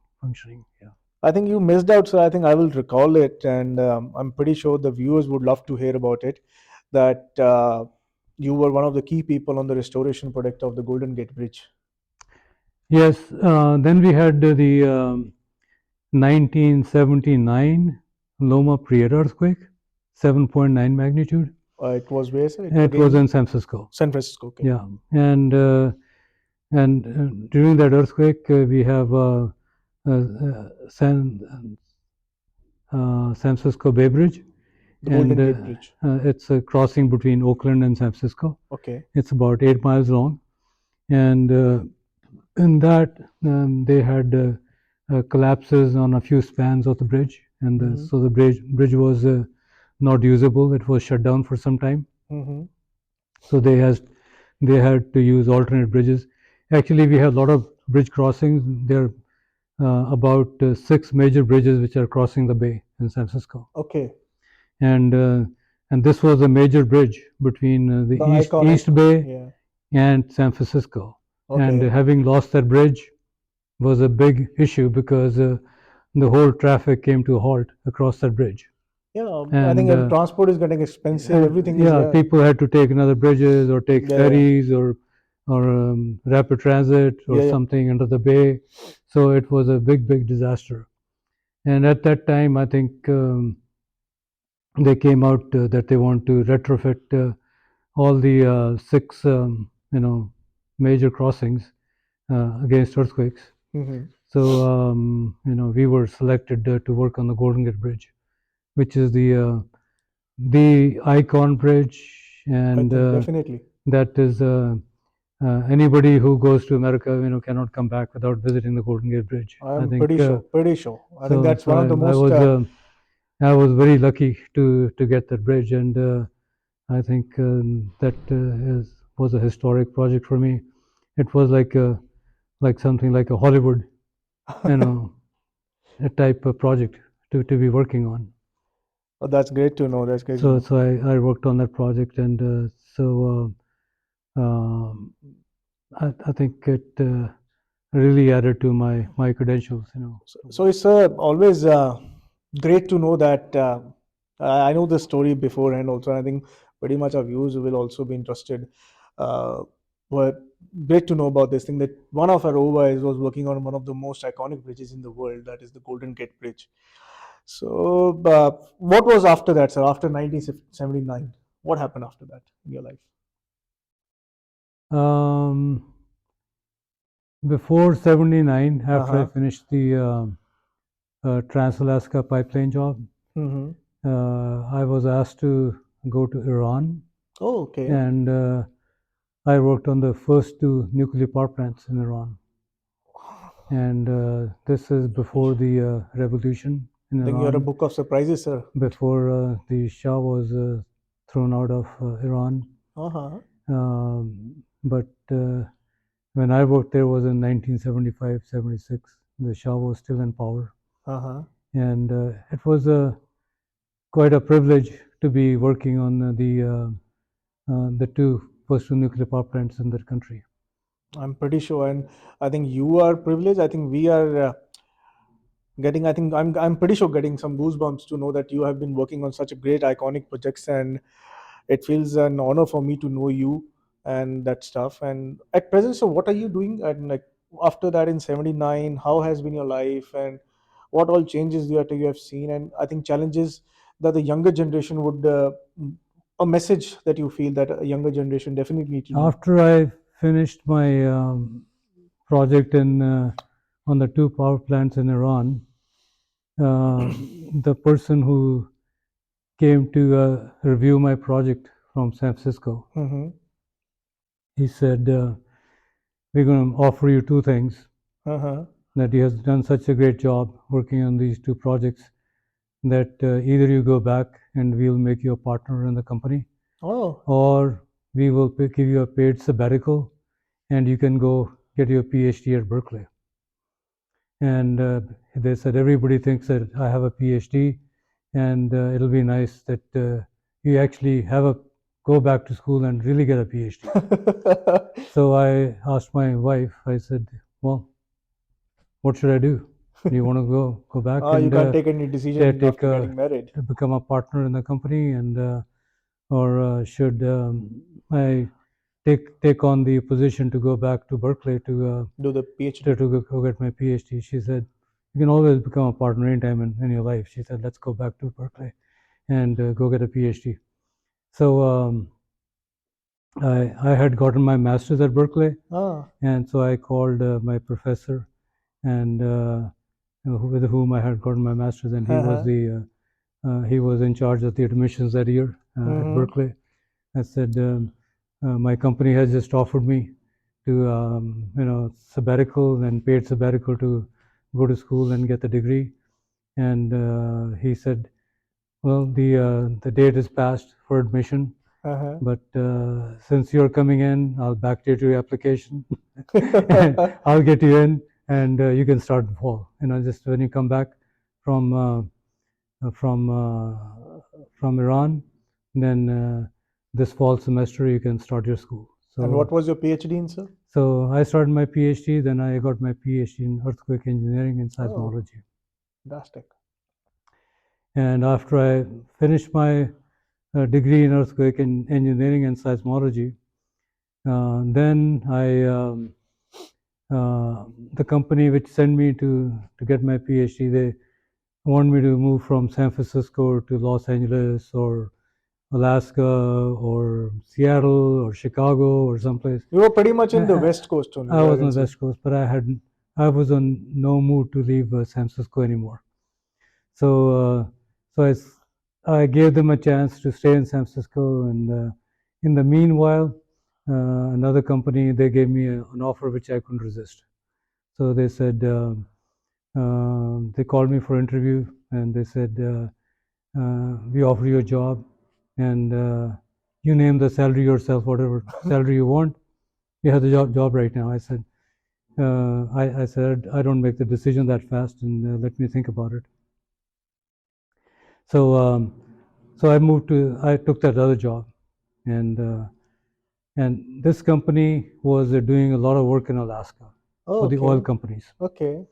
Yeah. I think you missed out, so I think I will recall it, and I'm pretty sure the viewers would love to hear about it. That you were one of the key people on the restoration project of the Golden Gate Bridge. Yes. Then we had the 1979 Loma Prieta earthquake, 7.9 magnitude. It was where, sir? It was in San Francisco. San Francisco. Okay. Yeah, and during that earthquake, we have San Francisco Bay Bridge. The Golden Gate Bridge. It's a crossing between Oakland and San Francisco. Okay. It's about 8 miles long, and in that they had collapses on a few spans of the bridge, and so the bridge was not usable. It was shut down for some time. So they had to use alternate bridges. Actually, we have a lot of bridge crossings. There are about 6 major bridges which are crossing the bay in San Francisco. Okay. And this was a major bridge between the East Bay and San Francisco. Okay. And having lost that bridge was a big issue, because the whole traffic came to a halt across that bridge. Yeah, and I think transport is getting expensive. Everything. Yeah, people had to take another bridges or take ferries or rapid transit or something under the bay. So it was a big disaster. And at that time, I think they came out that they want to retrofit all the 6 major crossings against earthquakes. So we were selected to work on the Golden Gate Bridge, which is the icon bridge, and definitely that is anybody who goes to America cannot come back without visiting the Golden Gate Bridge. I think pretty sure. I think that's one of the most I was very lucky to get that bridge, and I think that was a historic project for me. It was like something like a Hollywood, you know, a type of project to be working on. Oh, that's great to know. That's great to know. So I worked on that project, and um, I think it really added to my credentials. So it's always great to know that I know the story beforehand also. I think pretty much our viewers will also be interested. Uh, but great to know about this thing that one of our OVAs was working on one of the most iconic bridges in the world, that is the Golden Gate Bridge. So, what was after that, sir? After 1979, what happened after that in your life? Before 79, after I Uh-huh. finished the Trans-Alaska pipeline job, Mm-hmm. I was asked to go to Iran, Oh, okay. and I worked on the first two nuclear power plants in Iran. And this is before the revolution in Then you're a Iran, book of surprises, sir. before the Shah was thrown out of Iran. Uh-huh. But when I worked there was in 1975, 76. The Shah was still in power, Uh-huh. and it was quite a privilege to be working on the first two nuclear power plants in that country. I'm pretty sure, and I think you are privileged. I think we are getting. I think I'm pretty sure getting some goosebumps to know that you have been working on such a great iconic projects, and it feels an honor for me to know you and that stuff. And at present, so what are you doing? And like after that in '79, how has been your life, and what all changes you have seen? And I think challenges that the younger generation would. A message that you feel that a younger generation definitely need to know. After I finished my project on the two power plants in Iran, the person who came to review my project from San Francisco, Mm-hmm. he said, "We're going to offer you two things. Uh-huh. That he has done such a great job working on these two projects that either you go back and we'll make you a partner in the company, Oh. or we will give you a paid sabbatical and you can go get your PhD at Berkeley." And they said, everybody thinks that I have a PhD, and it'll be nice that you actually go back to school and really get a PhD. So I asked my wife, I said, well, what should I do? Do you want to go back You and can't take any decision take after getting married. become a partner in the company, and or should I take on the position to go back to Berkeley to Do the PhD. go get my PhD? She said, you can always become a partner anytime in your life. She said, let's go back to Berkeley and go get a PhD. So I had gotten my master's at Berkeley, and so I called my professor, and with whom I had gotten my master's, and he was in charge of the admissions that year at Berkeley. I said, my company has just offered me to sabbatical and paid sabbatical to go to school and get the degree. And he said, well, the date is passed for admission, but since you're coming in, I'll backdate your application. And I'll get you in, and you can start in fall. Just when you come back from from Iran, then this fall semester you can start your school. And what was your PhD in, sir? So I started my PhD, then I got my PhD in earthquake engineering and seismology. Fantastic. And after I finished my degree in earthquake engineering and seismology, then the company which sent me to get my PhD, they wanted me to move from San Francisco to Los Angeles or Alaska or Seattle or Chicago or someplace. You were pretty much in the West Coast only. I was on the West Coast, but I was on no mood to leave San Francisco anymore. So I gave them a chance to stay in San Francisco, and in the meanwhile, another company, they gave me an offer which I couldn't resist. So they said, they called me for interview, and they said, we offer you a job, and you name the salary yourself, whatever salary you want. You have the job right now. I said, I said, I don't make the decision that fast, and let me think about it. So, so I took that other job, and this company was doing a lot of work in Alaska for the oil companies. Okay.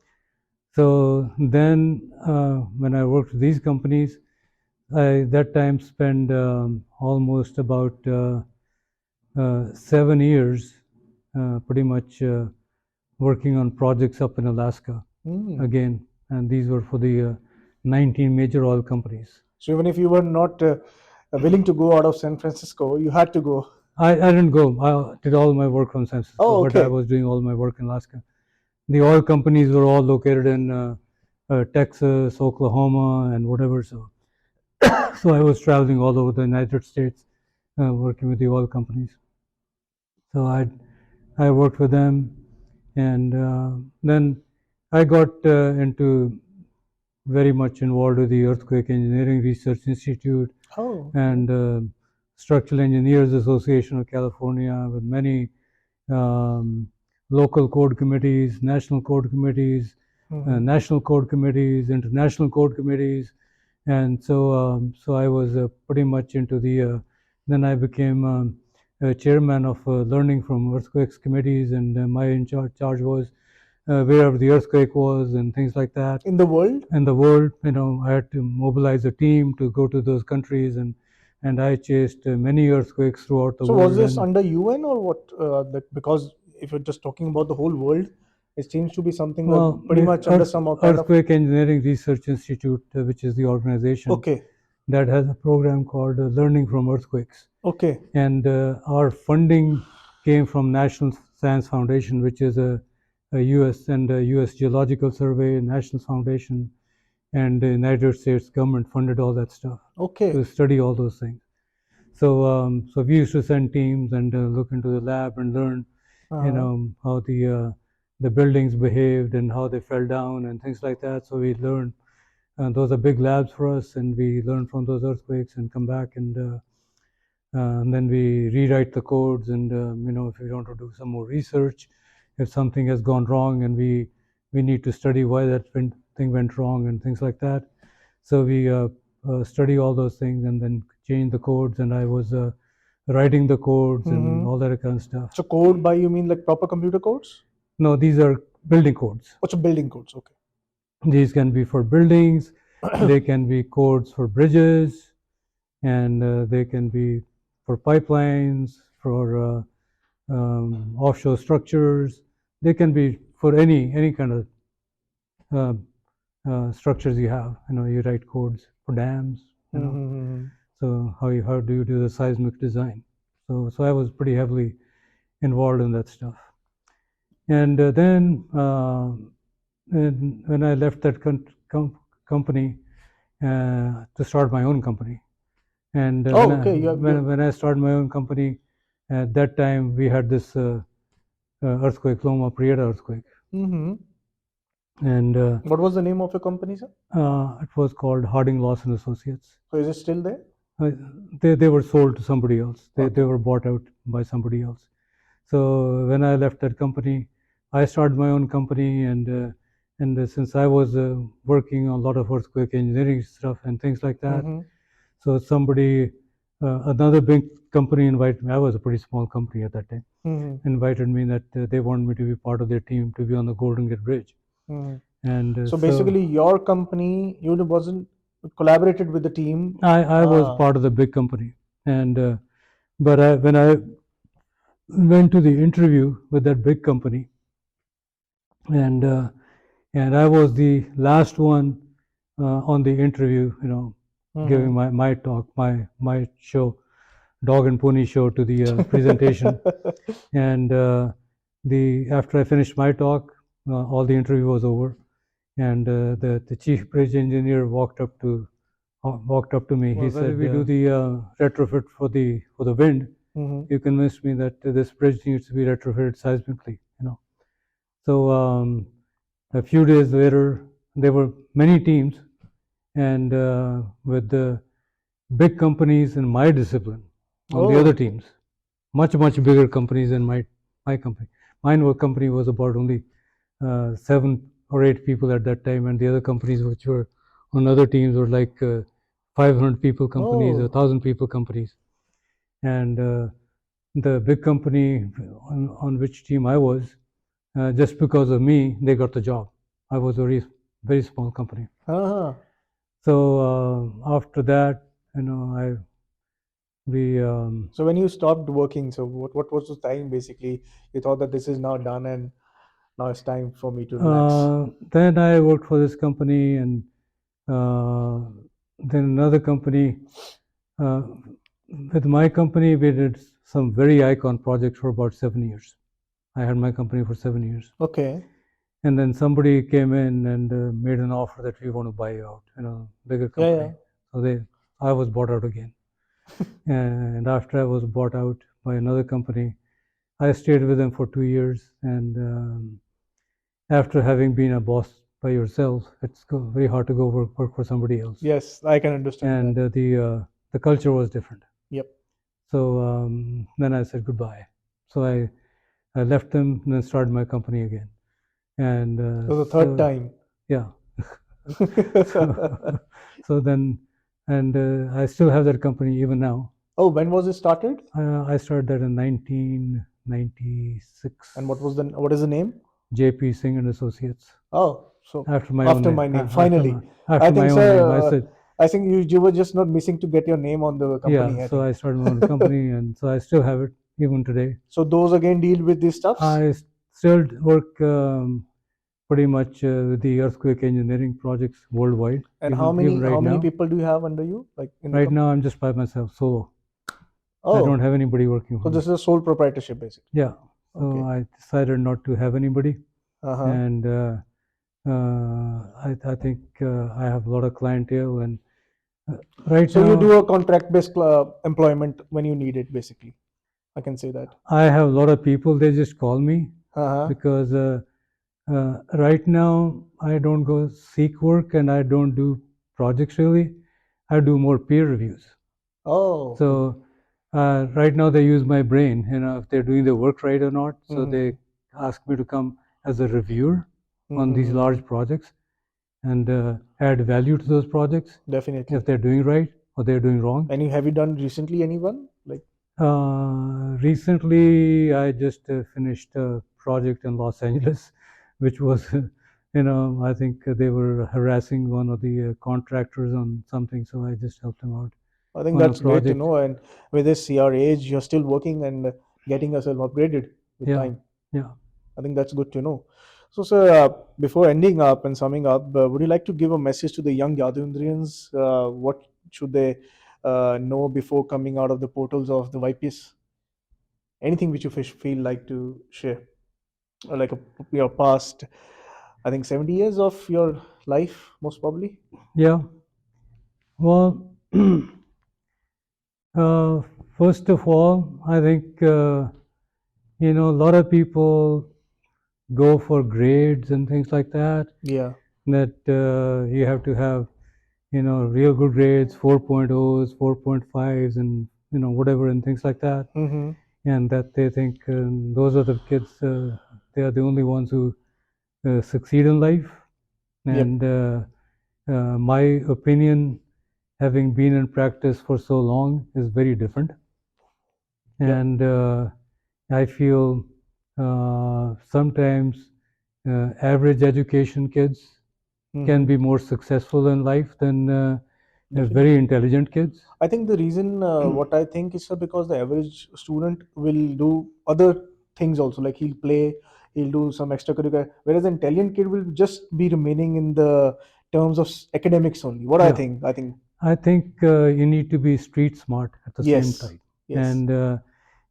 So then, when I worked with these companies, I that time spent almost about 7 years, pretty much working on projects up in Alaska again, and these were for the 19 major oil companies. So even if you were not willing to go out of San Francisco, you had to go. I didn't go. I did all my work from San Francisco, Oh, but I okay. was doing all my work in Alaska. The oil companies were all located in Texas, Oklahoma, and whatever. So, so I was traveling all over the United States, working with the oil companies. So I worked with them, and then I got into very much involved with the Earthquake Engineering Research Institute Oh. and Structural Engineers Association of California, with many local code committees, national code committees, national code committees, international code committees, and so I was pretty much into the. Then I became chairman of learning from earthquakes committees, and my charge was wherever the earthquake was and things like that. In the world? In the world, I had to mobilize a team to go to those countries, and I chased many earthquakes throughout the So world. was this and under UN or what? Because if you're just talking about the whole world, it seems to be something well, pretty much under some kind of. Earthquake Engineering Research Institute, which is the organization Okay. that has a program called Learning from Earthquakes. Okay. And our funding came from National Science Foundation, which is a U.S. and a U.S. Geological Survey, National Foundation, and the United States government funded all that stuff Okay. to study all those things. So, so we used to send teams and look into the lab and learn, how the buildings behaved and how they fell down and things like that. So we learned. Those are big labs for us, and we learn from those earthquakes and come back and then we rewrite the codes. And if we want to do some more research, if something has gone wrong, and we need to study why that thing went wrong and things like that. So we study all those things and then change the codes. And I was writing the codes and all that kind of stuff. So code by you mean like proper computer codes? No, these are building codes. What's a building codes? Okay. These can be for buildings. They can be codes for bridges, and they can be for pipelines, for offshore structures. They can be for any kind of structures you have. You write codes for dams. So how do you do the seismic design? So I was pretty heavily involved in that stuff. And then when I left that company to start my own company, and when I started my own company, at that time we had this earthquake, Loma Prieta earthquake. And what was the name of your company, sir? It was called Harding Lawson Associates. So is it still there? They were sold to somebody else. They were bought out by somebody else. So when I left that company, I started my own company, and since I was working on a lot of earthquake engineering stuff and things like that, so somebody, another big company invited me. I was a pretty small company at that time. Invited me that they wanted me to be part of their team to be on the Golden Gate Bridge. And so basically, your company, you wasn't collaborated with the team. I was part of the big company, and but when I went to the interview with that big company, and I was the last one on the interview, giving my talk, my show, dog and pony show, to the presentation. And after I finished my talk, all the interview was over, and the chief bridge engineer walked up to me. He said, "We do the retrofit for the wind. You convinced me that this bridge needs to be retrofitted seismically." So a few days later, there were many teams, and with the big companies in my discipline on the other teams, much bigger companies than my company. Mine company was about only 7 or 8 people at that time, and the other companies which were on other teams were like 500 people companies or 1,000 people companies. And the big company on which team I was, just because of me, they got the job. I was a very small company. So after that, So when you stopped working, so what was the time basically? You thought that this is now done and now it's time for me to relax. Then I worked for this company, and then another company. With my company, we did some very icon projects for about 7 years. I had my company for 7 years. Okay. And then somebody came in and made an offer that we want to buy you out, bigger company. So I was bought out again. And after I was bought out by another company, I stayed with them for 2 years. And after having been a boss by yourself, it's very hard to go work for somebody else. Yes, I can understand And that. the culture was different. Yep. So then I said goodbye. So I left them and then started my company again. And So the third time. Yeah. So then, and I still have that company even now. Oh, when was it started? I started that in 1996. And what is the name? JP Singh and Associates. Oh, so after my name, finally. After I think, my own sir, name, I said. I think you were just not missing to get your name on the company. Yeah, so I started my own company, and so I still have it even today. So those again deal with these stuffs? I still work pretty much with the earthquake engineering projects worldwide. And how many people do you have under you? Like right now, I'm just by myself, solo. Oh, I don't have anybody working for me. So this is a sole proprietorship, basically. Yeah. So I decided not to have anybody, and I think I have a lot of clientele, and right so now. So you do a contract-based employment when you need it, basically. I can say that. I have a lot of people. They just call me because right now I don't go seek work and I don't do projects really. I do more peer reviews. Oh. So right now they use my brain, if they're doing the work right or not. So they ask me to come as a reviewer on these large projects and add value to those projects. Definitely. If they're doing right or they're doing wrong. And have you done recently anyone? Like recently, I just finished a project in Los Angeles, which was, I think they were harassing one of the contractors on something, so I just helped them out. I think that's great to know. And with this your age, you're still working and getting yourself upgraded with time. Yeah. I think that's good to know. So, sir, before ending up and summing up, would you like to give a message to the young Yadavindrians? What should they know before coming out of the portals of the YPS? Anything which you feel like to share, or like your past, I think 70 years of your life, most probably. Yeah. Well, first of all, I think a lot of people go for grades and things like that. Yeah. That you have to have real good grades, 4.0s, 4.5s, and whatever and things like that. And that they think those are the kids. They are the only ones who succeed in life. And my opinion, having been in practice for so long, is very different. And I feel sometimes average education kids can be more successful in life than very intelligent kids. I think the reason what I think is because the average student will do other things also, like he'll play, he'll do some extracurricular, whereas the intelligent kid will just be remaining in the terms of academics only. What I think you need to be street smart at the same time. Yes.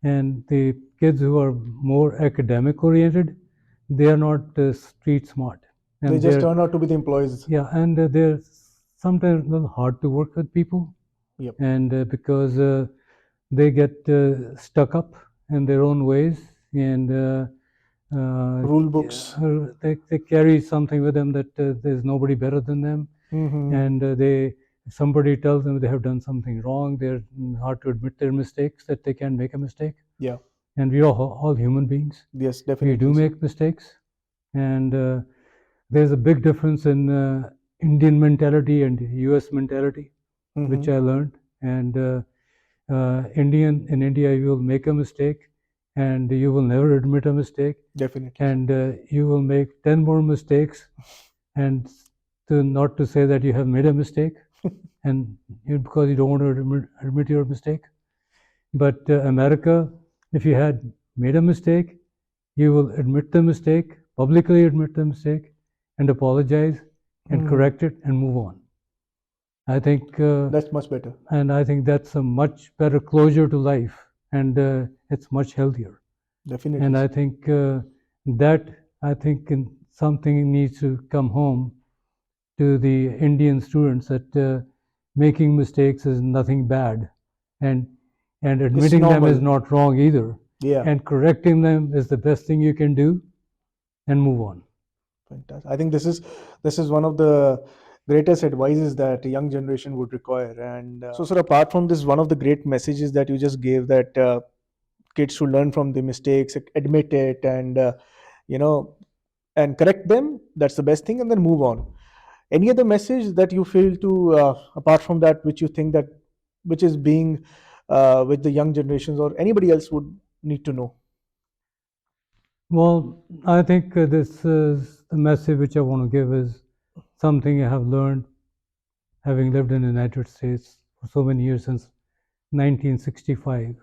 And the kids who are more academic oriented, they are not street smart. And they just turn out to be the employees. Yeah, and they're sometimes a little hard to work with people. Yep. And because they get stuck up in their own ways, and rule books. They carry something with them that there's nobody better than them. and somebody tells them they have done something wrong, they're hard to admit their mistakes, that they can make a mistake. Yeah. And we are all human beings. Yes, We definitely. do make mistakes, and there's a big difference in Indian mentality and US mentality, which I learned. And in India, you will make a mistake, and you will never admit a mistake, Definitely. and you will make 10 more mistakes, and not to say that you have made a mistake, and because you don't want to admit your mistake. But America, if you had made a mistake, you will admit the mistake, publicly admit the mistake, and apologize and correct it and move on. I think that's much better. And I think that's a much better closure to life, and it's much healthier. Definitely. And I think something needs to come home to the Indian students, that making mistakes is nothing bad, and admitting them is not wrong either. Yeah. And correcting them is the best thing you can do, and move on. Fantastic. I think this is one of the greatest advices that a young generation would require. And so, sir, apart from this, one of the great messages that you just gave, that kids should learn from the mistakes, admit it, and and correct them. That's the best thing, and then move on. Any other message that you feel to, apart from that, which you think that which is being with the young generations or anybody else would need to know? Well, I think this is the message which I want to give is something I have learned having lived in the United States for so many years, since 1965,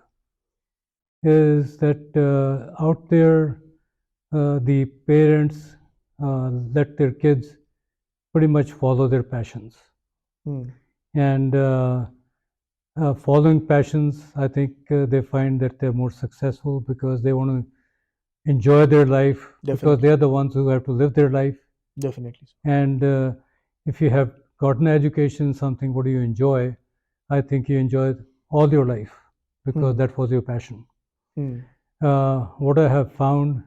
is that out there the parents let their kids pretty much follow their passions. And following passions, I think they find that they're more successful because they want to enjoy their life, because they're the ones who have to live their life. Definitely. And if you have gotten education, something what do you enjoy, I think you enjoyed all your life because that was your passion. What I have found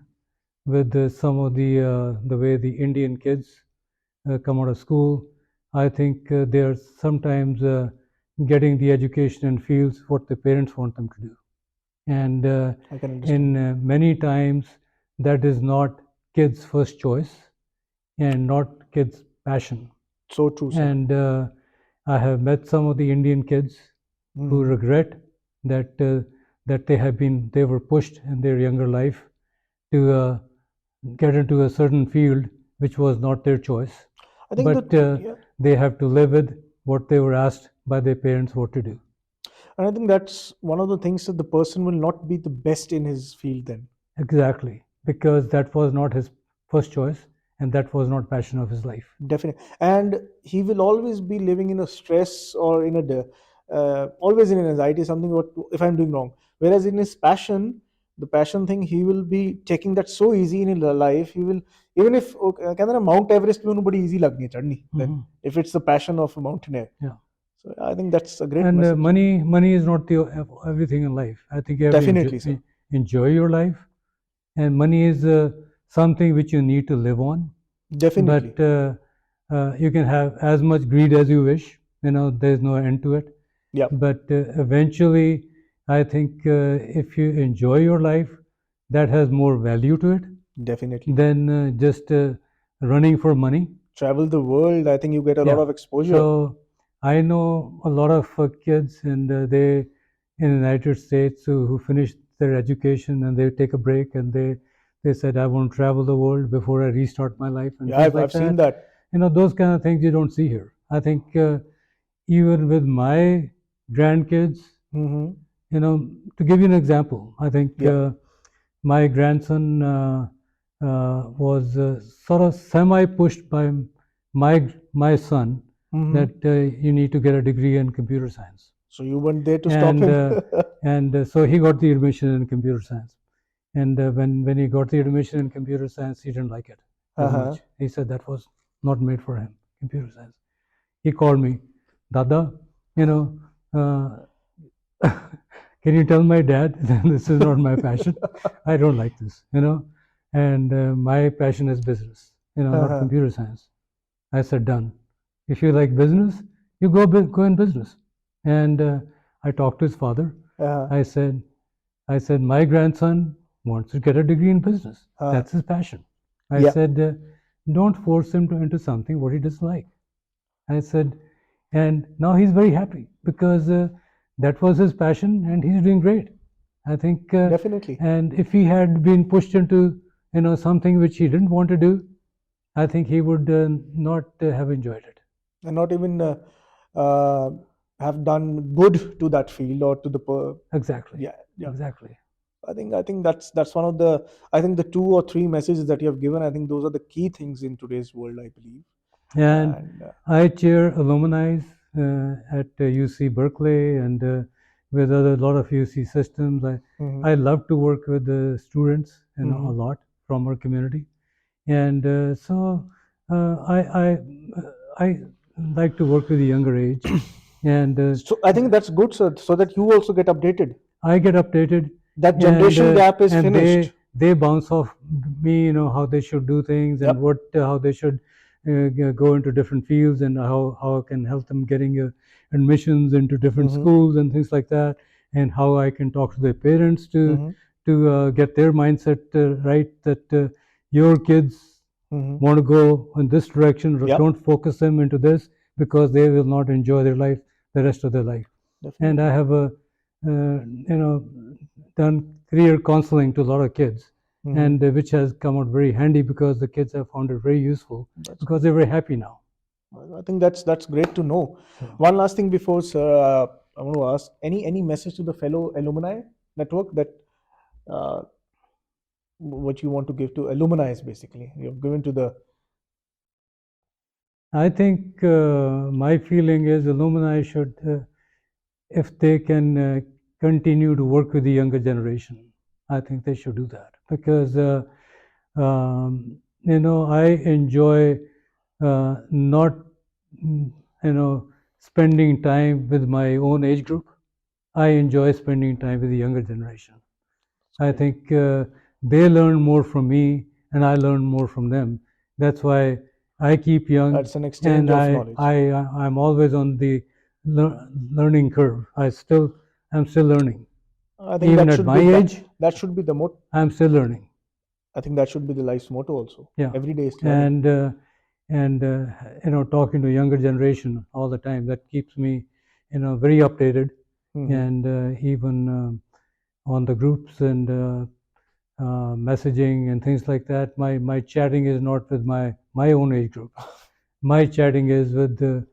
with some of the way the Indian kids come out of school, I think they are sometimes getting the education in fields what the parents want them to do. And in many times that is not kids' first choice and not kids' passion. So true, sir. And I have met some of the Indian kids who regret that they were pushed in their younger life to get into a certain field which was not their choice, but they have to live with what they were asked by their parents what to do. And I think that's one of the things, that the person will not be the best in his field then. Exactly, because that was not his first choice and that was not passion of his life. Definitely. And he will always be living in a stress or in always in an anxiety, something what if I'm doing wrong. Whereas in his passion, the passion thing, he will be taking that so easy in his life. He will, even if Mount Everest में बड़ी easy लगनी चढ़नी, then if it's the passion of a mountaineer. Yeah. So I think that's a great and message. Money is not everything in life. I think you have Definitely, to enjoy your life, and money is something which you need to live on. Definitely. But you can have as much greed as you wish. There's no end to it. Yeah. But eventually, I think if you enjoy your life, that has more value to it. Definitely. Than just running for money. Travel the world. I think you get a lot of exposure. So I know a lot of kids, and they in the United States who finished their education and they take a break and they said, I want to travel the world before I restart my life. And I've seen that. Those kind of things you don't see here. I think even with my grandkids, to give you an example, I think my grandson was sort of semi-pushed by my son that you need to get a degree in computer science. So you weren't there to stop him. And so he got the admission in computer science. And when he got the admission in computer science, he didn't like it as much. He said that was not made for him, computer science. He called me, Dada, can you tell my dad this is not my passion? I don't like this, and my passion is business, not computer science. I said, done. If you like business, you go in business. And I talked to his father. I said, my grandson wants to get a degree in business. That's his passion. I Yeah. said, don't force him into something what he doesn't like. I said, and now he's very happy because that was his passion and he's doing great. I think Definitely. And if he had been pushed into something which he didn't want to do, I think he would not have enjoyed it. And not even uh, have done good to that field or to the Exactly. yeah, yeah. Exactly. I think that's one of the, I think the 2 or 3 messages that you have given, I think those are the key things in today's world, I believe. And I chair alumni at UC Berkeley and with a lot of UC systems. I love to work with the students, a lot from our community, and so I like to work with the younger age, and so I think that's good, sir, so that you also get updated. I get updated. That generation gap is and finished. They bounce off me, how they should do things and Yep. how they should go into different fields and how I can help them getting admissions into different schools and things like that, and how I can talk to their parents to get their mindset right, that your kids want to go in this direction. Yep. Don't focus them into this because they will not enjoy their life the rest of their life. Definitely. And I have done career counseling to a lot of kids, and which has come out very handy because the kids have found it very useful because they're very happy now. I think that's great to know. So, One last thing before, sir, I want to ask any message to the fellow alumni network that what you want to give to alumni, basically you've given to the. I think my feeling is alumni should, if they can continue to work with the younger generation, I think they should do that because I enjoy not spending time with my own age group. I enjoy spending time with the younger generation. I think they learn more from me and I learn more from them. That's why I keep young. That's an exchange and of knowledge. I'm always on the learning curve. I'm still learning. I think Even that at should my be age, that should be the motto. I'm still learning. I think that should be the life's motto also. Yeah. Every day is learning. And talking to younger generation all the time, that keeps me very updated. And even on the groups and messaging and things like that, my chatting is not with my own age group. My chatting is with the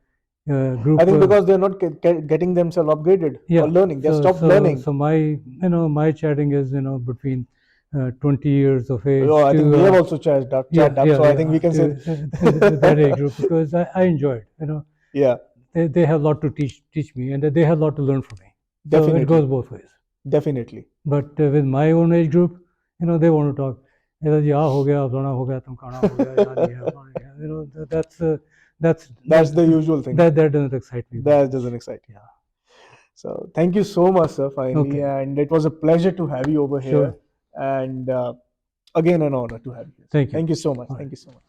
group. I think because they're not getting themselves upgraded or learning, they stopped learning. So my chatting is between 20 years of age. Oh, I think we have also chatted up. So I think we can say that age group because I enjoy it. Yeah. They have a lot to teach me, and they have a lot to learn from me. Definitely. So it goes both ways. Definitely. But with my own age group, they want to talk. That's the usual thing. That doesn't excite me. That doesn't excite you. Yeah. So thank you so much, sir, finally. Okay. And it was a pleasure to have you over here. Sure. And again, an honor to have you. Thank you. Thank you so much. All Thank right. you so much.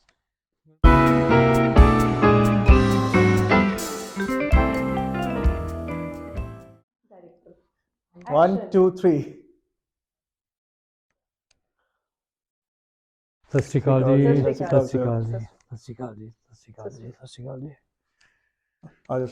One, Action. 2, 3. ਸਤਿ ਸ਼੍ਰੀ ਅਕਾਲ ਜੀ ਸਤਿ ਸ਼੍ਰੀ ਅਕਾਲ ਸਤਿ ਸ਼੍ਰੀ ਅਕਾਲ ਜੀ ਸਤਿ ਸ਼੍ਰੀ ਅਕਾਲ ਜੀ ਸਤਿ ਸ਼੍ਰੀ ਅਕਾਲ ਜੀ ਸਤਿ ਸ਼੍ਰੀ ਅਕਾਲ ਜੀ आ जाओ सर।